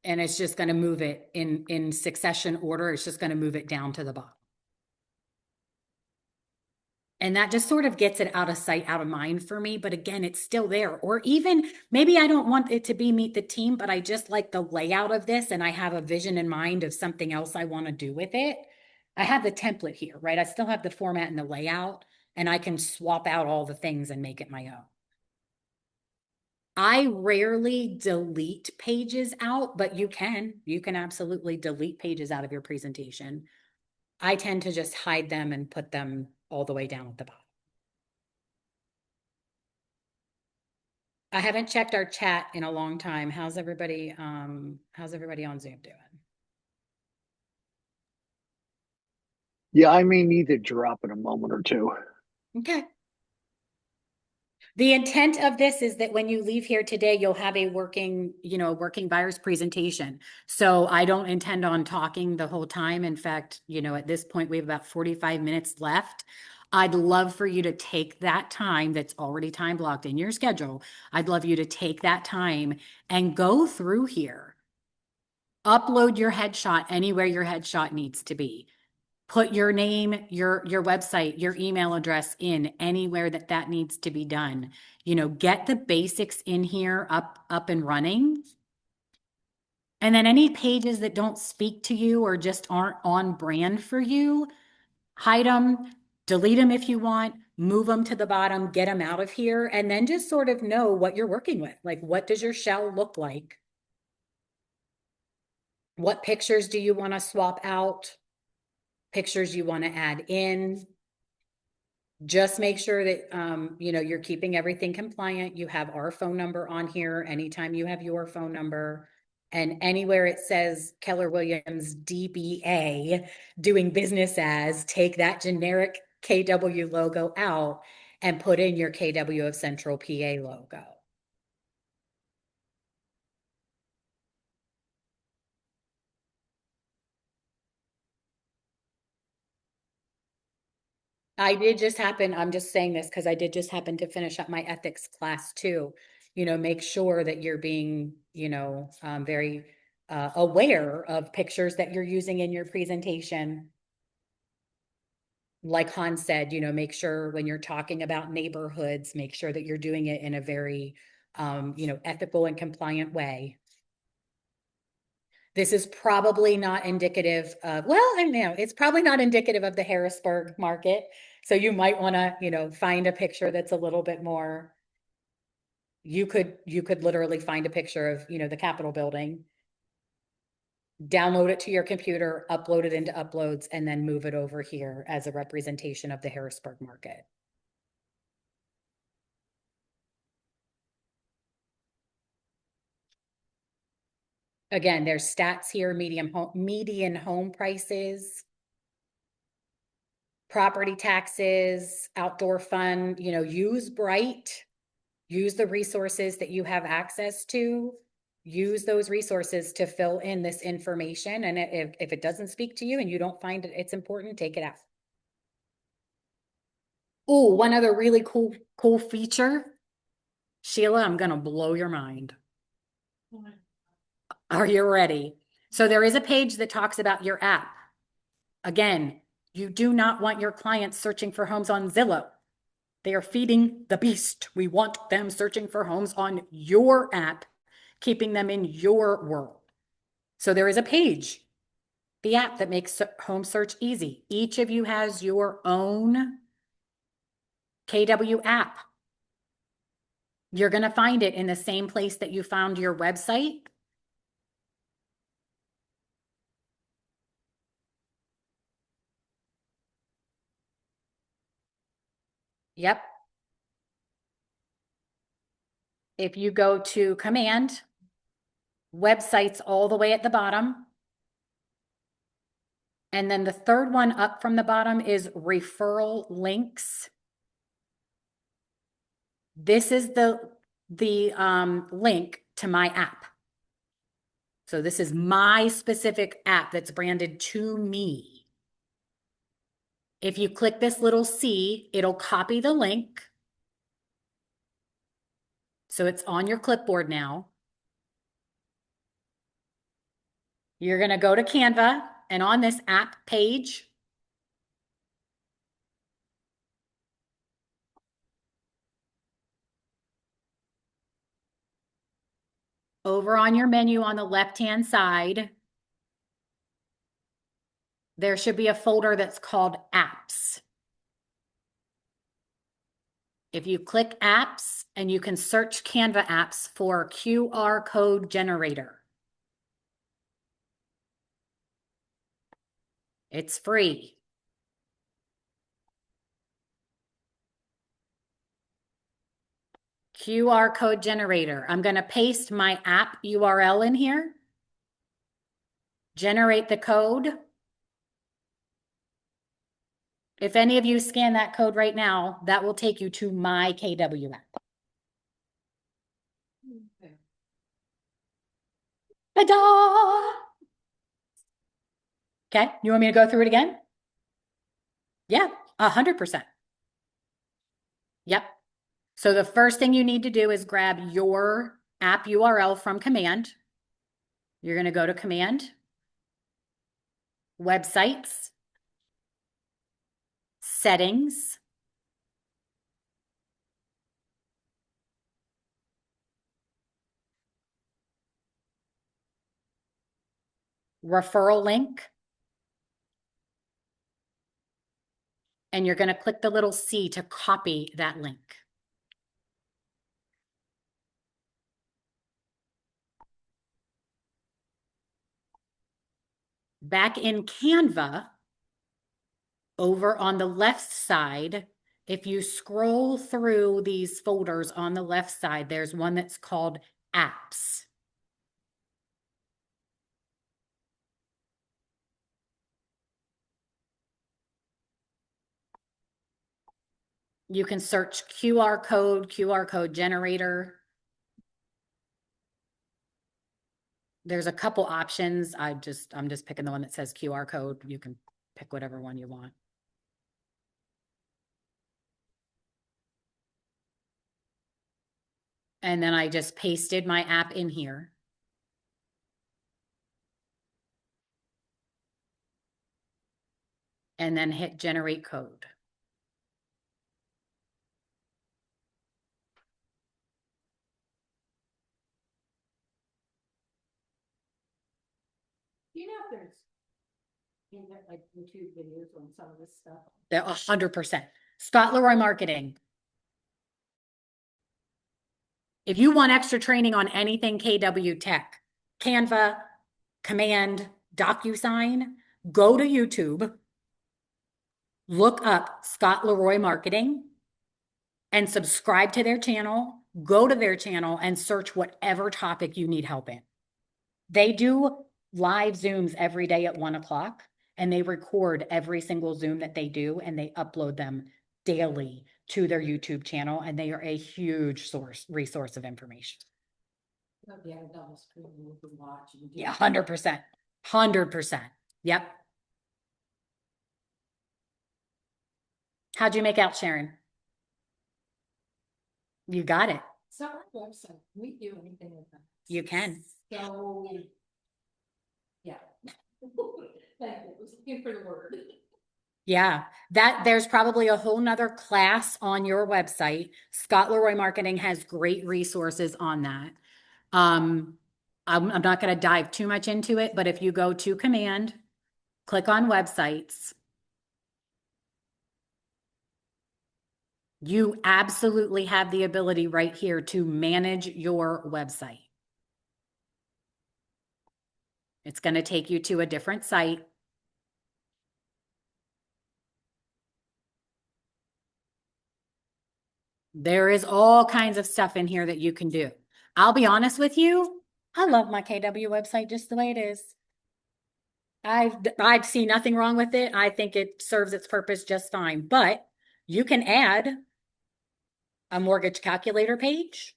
And it's just going to move it in succession order. It's just going to move it down to the bottom. And that just sort of gets it out of sight, out of mind for me. But again, it's still there. Or even maybe I don't want it to be meet the team, but I just like the layout of this and I have a vision in mind of something else I want to do with it. I have the template here, right? I still have the format and the layout, and I can swap out all the things and make it my own. I rarely delete pages out, but you can absolutely delete pages out of your presentation. I tend to just hide them and put them all the way down at the bottom. I haven't checked our chat in a long time. How's everybody on Zoom doing? Yeah, I may need to drop in a moment or two. Okay. The intent of this is that when you leave here today, you'll have a working buyer's presentation. So I don't intend on talking the whole time. In fact, at this point, we have about 45 minutes left. I'd love for you to take that time that's already time blocked in your schedule. I'd love you to take that time and go through here. Upload your headshot anywhere your headshot needs to be. Put your name, your website, your email address in anywhere that needs to be done. Get the basics in here up and running. And then any pages that don't speak to you or just aren't on brand for you, hide them, delete them if you want, move them to the bottom, get them out of here, and then just sort of know what you're working with. Like, what does your shell look like? What pictures do you want to swap out? Pictures you want to add in? Just make sure that, you're keeping everything compliant. You have our phone number on here anytime you have your phone number. And anywhere it says Keller Williams DBA, doing business as, take that generic KW logo out and put in your KW of Central PA logo. I'm just saying this because I did just happen to finish up my ethics class too. Make sure that you're being, very aware of pictures that you're using in your presentation. Like Han said, make sure when you're talking about neighborhoods, make sure that you're doing it in a very, ethical and compliant way. This is probably not indicative of, it's probably not indicative of the Harrisburg market. So you might want to, find a picture that's a little bit more, you could literally find a picture of, the Capitol building, download it to your computer, upload it into Uploads, and then move it over here as a representation of the Harrisburg market. Again, there's stats here, median home prices, property taxes, outdoor fun, use bright. use the resources that you have access to. Use those resources to fill in this information. And if it doesn't speak to you and you don't find it's important, take it out. Oh, one other really cool feature. Sheila, I'm going to blow your mind. Are you ready? So there is a page that talks about your app. Again, you do not want your clients searching for homes on Zillow. They are feeding the beast. We want them searching for homes on your app, keeping them in your world. So there is a page, the app that makes home search easy. Each of you has your own KW app. You're going to find it in the same place that you found your website. Yep. If you go to command, websites all the way at the bottom. And then the third one up from the bottom is referral links. This is the link to my app. So this is my specific app that's branded to me. If you click this little C, it'll copy the link. So it's on your clipboard now. You're going to go to Canva, and on this app page, over on your menu on the left-hand side, there should be a folder that's called Apps. If you click Apps, and you can search Canva apps for QR code generator. It's free. QR code generator. I'm going to paste my app URL in here. Generate the code. If any of you scan that code right now, that will take you to my KW app. Ta-da! Okay, you want me to go through it again? Yeah, 100%. Yep. So the first thing you need to do is grab your app URL from command. You're going to go to command, websites, settings, referral link, and you're going to click the little C to copy that link. Back in Canva, over on the left side, if you scroll through these folders on the left side, there's one that's called Apps. You can search QR code generator. There's a couple options. I'm just picking the one that says QR code. You can pick whatever one you want. And then I just pasted my app in here. And then hit generate code. You know, if there's like YouTube videos on some of this stuff. They're 100%. Scott Leroy Marketing. If you want extra training on anything KW Tech, Canva, Command, DocuSign, go to YouTube, look up Scott Leroy Marketing, and subscribe to their channel. Go to their channel and search whatever topic you need help in. They do live Zooms every day at 1 o'clock, and they record every single Zoom that they do, and they upload them daily to their YouTube channel, and they are a huge resource of information. Yeah, double screen, you can watch and do. Yeah, 100%. 100%. Yep. How'd you make out, Sharon? You got it. So our website, we do anything with that. You can. So, yeah. Thank you. I was looking for the word. Yeah, that there's probably a whole nother class on your website. Scott Leroy Marketing has great resources on that. I'm not going to dive too much into it, but if you go to command, click on websites, you absolutely have the ability right here to manage your website. It's going to take you to a different site. There is all kinds of stuff in here that you can do. I'll be honest with you. I love my KW website just the way it is. I see nothing wrong with it. I think it serves its purpose just fine, but you can add a mortgage calculator page.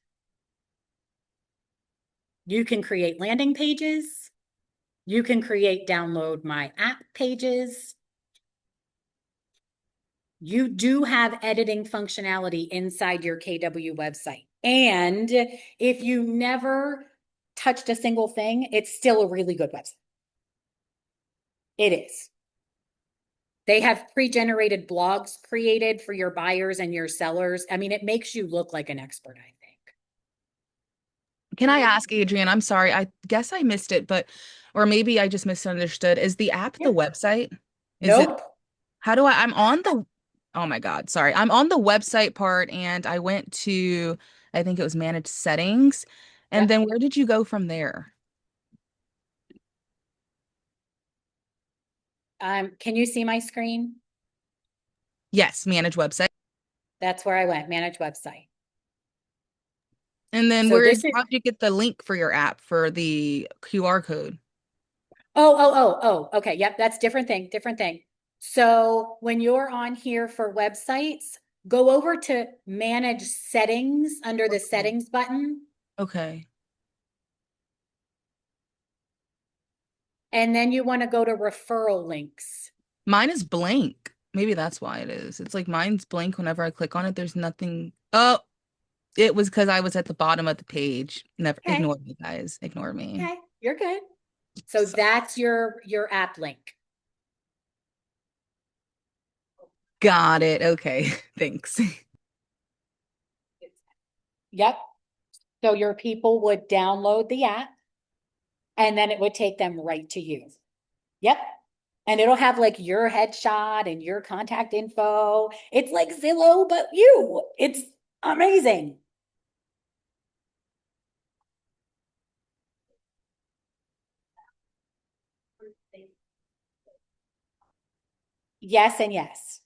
You can create landing pages. You can create download my app pages. You do have editing functionality inside your KW website. And if you never touched a single thing, it's still a really good website. It is. They have pre-generated blogs created for your buyers and your sellers. I mean, it makes you look like an expert, I think. Can I ask, Adrienne? I'm sorry. I guess I missed it, but or maybe I just misunderstood. Is the app the website? Is it Nope. how do I'm on the oh my God, sorry. I'm on the website part and I went to I think it was manage settings. And then where did you go from there? Can you see my screen? Yes, manage website. That's where I went, manage website. And then So this is, how did you get the link for your app for the QR code? okay. Yep, that's different thing. So when you're on here for websites, go over to manage settings under the settings button. Okay. And then you want to go to referral links. Mine is blank. Maybe that's why it is. It's like mine's blank whenever I click on it. There's nothing. Oh, it was because I was at the bottom of the page. Never ignore me, guys. Ignore me. Okay, you're good. So that's your app link. Got it. Okay. Thanks. Yep. So your people would download the app and then it would take them right to you. Yep. And it'll have like your headshot and your contact info. It's like Zillow, but you. It's amazing. Yes and yes.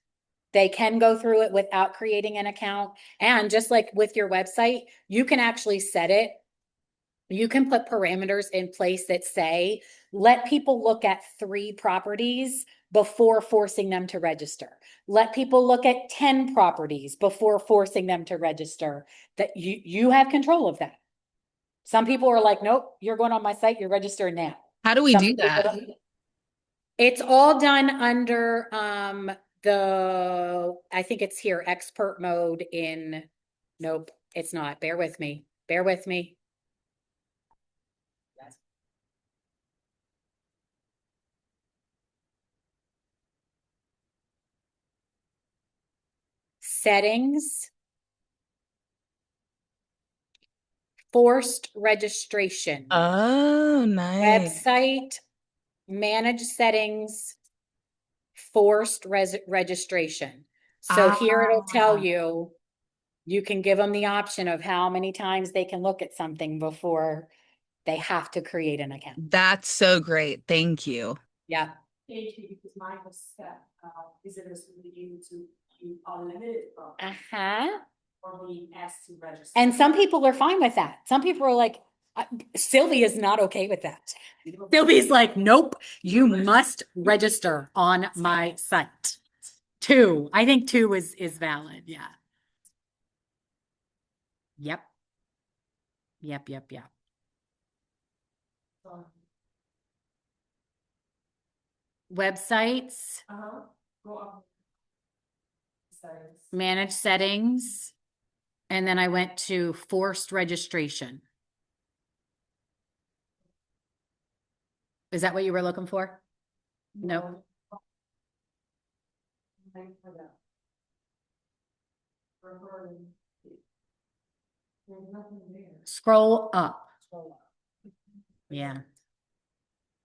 They can go through it without creating an account. And just like with your website, you can actually set it. You can put parameters in place that say, let people look at 3 properties before forcing them to register. Let people look at 10 properties before forcing them to register. That you have control of that. Some people are like, nope, you're going on my site, you're registered now. How do we do that? It's all done under I think it's here, expert mode in, nope, it's not. Bear with me. Settings, forced registration. Oh, nice. Website, manage settings, forced registration. So here it'll tell you, you can give them the option of how many times they can look at something before they have to create an account. That's so great. Thank you. Yeah. Thank you, because mine was set, visitors will be able to be unlimited from or being asked to register. And some people are fine with that. Some people are like, Sylvia's not okay with that. Sylvia's like, nope, you must register on my site. 2, I think 2 is valid. Yeah. Yep. Yep. Websites, Go up. Settings. manage settings, and then I went to forced registration. Is that what you were looking for? No. Thank for that. Recording. There's nothing there. Scroll up. Scroll up. Yeah.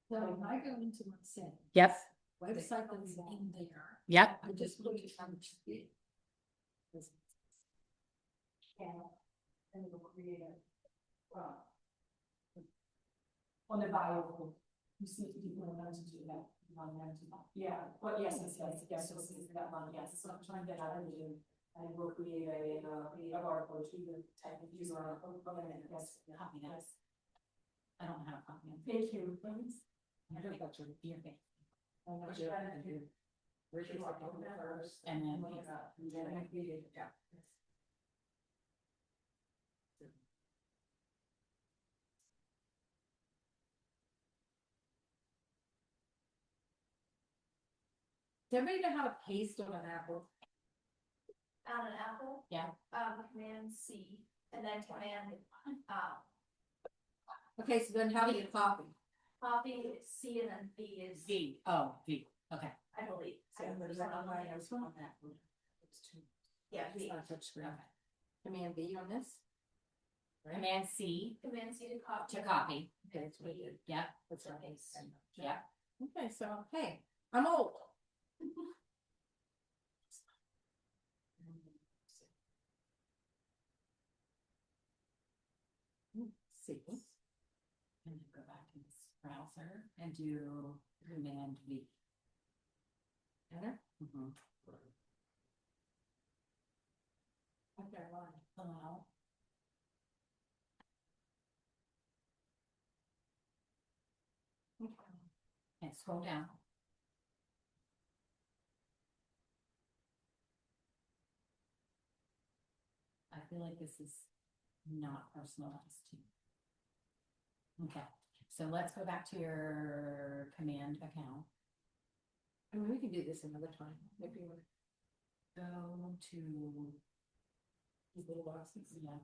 So if I go into my settings. Yep. Website is in there. Yep. I just look at how much it is. And it'll create a. On the bio, you see people know how to do that. Yeah, but yes, so it's that one, yes, so I'm trying to get out of it. And we'll create a article to the type of user on yes, happiness. I don't have a copy. Thank you, thanks. I don't got your ear thing. I'm not sure I can do. Where's your first? And then I created, yeah. Does everybody know how to paste on an apple? On an Apple, Yeah. Command C, and then Command, Okay, so then how do you copy? copy C, and then V is, V. Oh, V. Okay. I believe. Yeah, V. Command V on this? Command C Command C to copy. to copy. Okay, that's what I did. Yep. That's what I did. Yep. Okay, so, hey, I'm old. See. And then go back to this browser and do Command V. Enter? Mhm. Okay, line. Allow. And scroll down. I feel like this is not personalized to you. Okay, so let's go back to your command account. I mean, we can do this another time. Maybe we're Go to, these little boxes. yeah.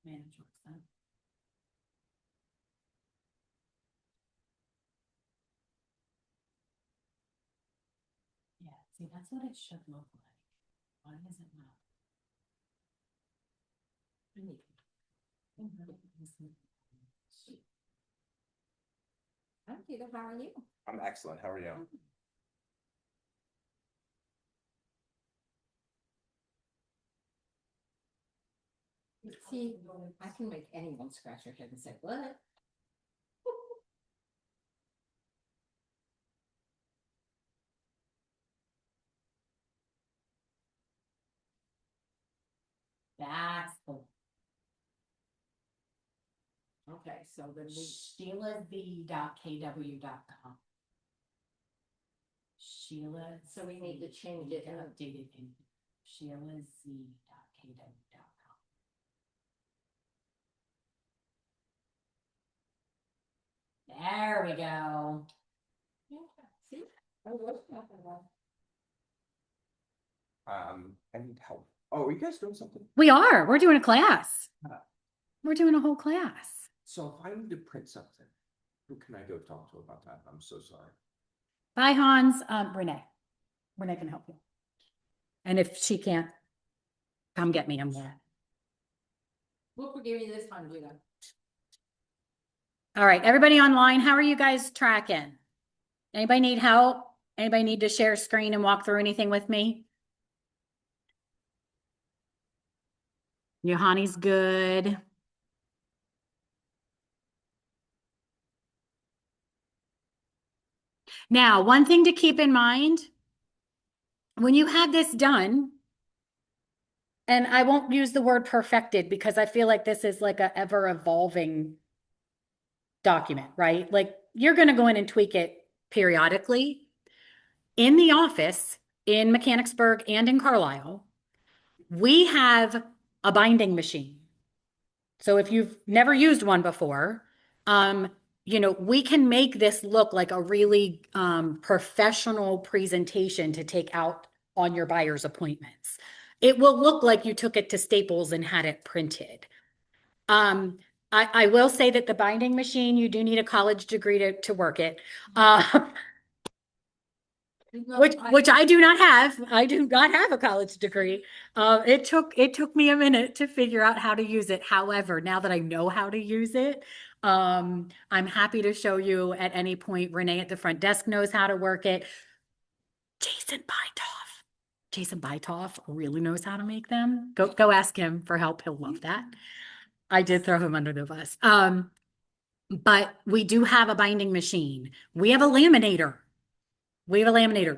Manage worksite. Yeah, see, that's what it should look like. Why is it not? I'm Peter, how are you? I'm excellent. How are you? See, I can make anyone scratch their head and say, what? That's the Okay, so then we, SheilaV.kw.com. Sheila. so we need to change it. And update it in SheilaZ.kw.com. There we go. See? I was talking about. I need help. Oh, are you guys doing something? We are. We're doing a class. Huh. We're doing a whole class. So if I need to print something, who can I go talk to about that? I'm so sorry. Bye, Hans. Renee. Renee can help you. And if she can't, come get me. I'm there. We'll forgive you this time, Judah. All right, everybody online, how are you guys tracking? Anybody need help? Anybody need to share screen and walk through anything with me? Johanni's good. Now, one thing to keep in mind, when you have this done, and I won't use the word perfected because I feel like this is like a ever evolving document, right? Like you're going to go in and tweak it periodically. in the office in Mechanicsburg and in Carlisle, we have a binding machine. So if you've never used one before, we can make this look like a really professional presentation to take out on your buyer's appointments. It will look like you took it to Staples and had it printed. I will say that the binding machine, you do need a college degree to work it. Which I do not have. I do not have a college degree. It took me a minute to figure out how to use it. However, now that I know how to use it, I'm happy to show you at any point. Renee at the front desk knows how to work it. Jason Bytoff really knows how to make them. Go ask him for help. He'll love that. I did throw him under the bus. But we do have a binding machine. We have a laminator.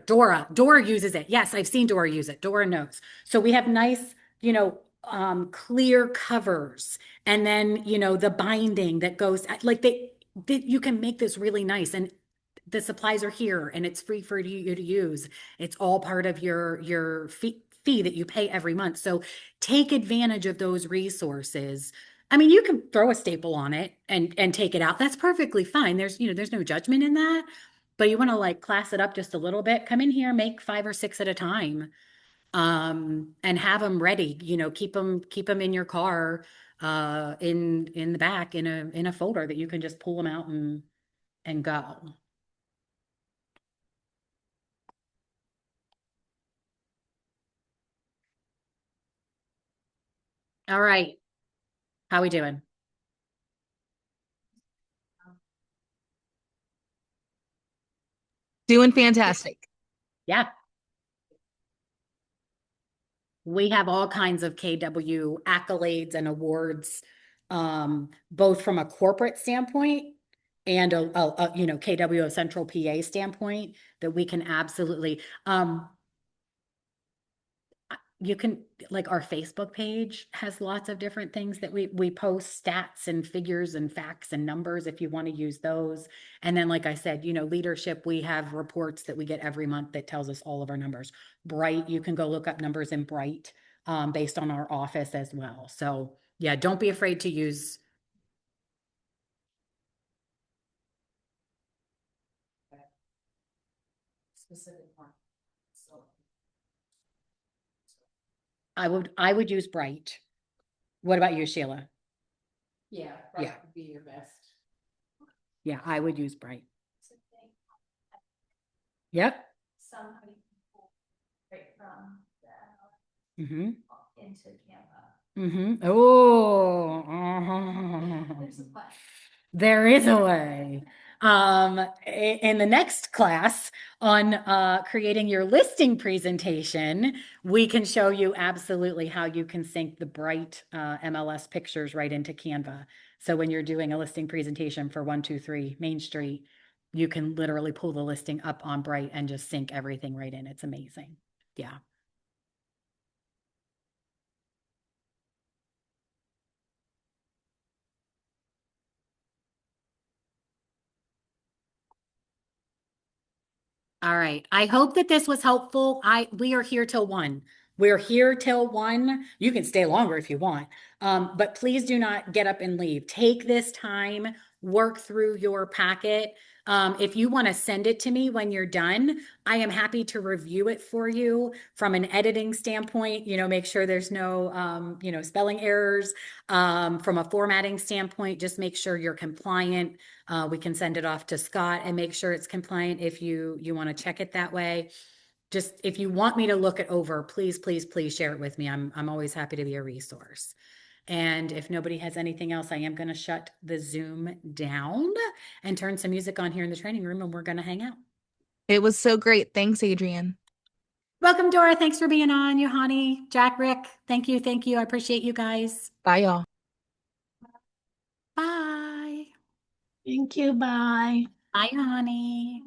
Dora uses it. Yes, I've seen Dora use it. Dora knows. So we have nice, clear covers, and then, the binding that goes like you can make this really nice, and the supplies are here and it's free for you to use. It's all part of your fee that you pay every month. So take advantage of those resources. I mean, you can throw a staple on it and take it out. That's perfectly fine. There's no judgment in that. But you want to like class it up just a little bit. Come in here, make 5 or 6 at a time, and have them ready. Keep them in your car, in the back in a folder that you can just pull them out and go. All right, how we doing? Doing fantastic. Yeah. We have all kinds of KW accolades and awards, both from a corporate standpoint and a KW Central PA standpoint that we can absolutely, you can, like, our Facebook page has lots of different things that we post stats and figures and facts and numbers if you want to use those. And then, like I said, leadership, we have reports that we get every month that tells us all of our numbers. Bright, you can go look up numbers in Bright, based on our office as well. So yeah, don't be afraid to use. Specific one. So. I would use Bright. What about you, Sheila? Yeah, Yeah. right would be your best. Yeah, I would use Bright. Yep. Some people right from Mm-hmm. into Canva. Mm-hmm. Oh. There's a way. There is a way. In the next class on creating your listing presentation, we can show you absolutely how you can sync the Bright MLS pictures right into Canva. So when you're doing a listing presentation for 123 Main Street, you can literally pull the listing up on Bright and just sync everything right in. It's amazing. Yeah. All right. I hope that this was helpful. We are here till 1. We're here till 1. You can stay longer if you want. But please do not get up and leave. Take this time, work through your packet. If you want to send it to me when you're done, I am happy to review it for you from an editing standpoint, make sure there's no, spelling errors. From a formatting standpoint, just make sure you're compliant. We can send it off to Scott and make sure it's compliant if you want to check it that way. Just if you want me to look it over, please, please, please share it with me. I'm always happy to be a resource. And if nobody has anything else, I am going to shut the Zoom down and turn some music on here in the training room, and we're going to hang out. It was so great. Thanks, Adrienne. Welcome, Dora. Thanks for being on. Yohani, Jack, Rick. Thank you. Thank you. I appreciate you guys. Bye, y'all. Bye. Thank you. Bye. Bye, Yohani.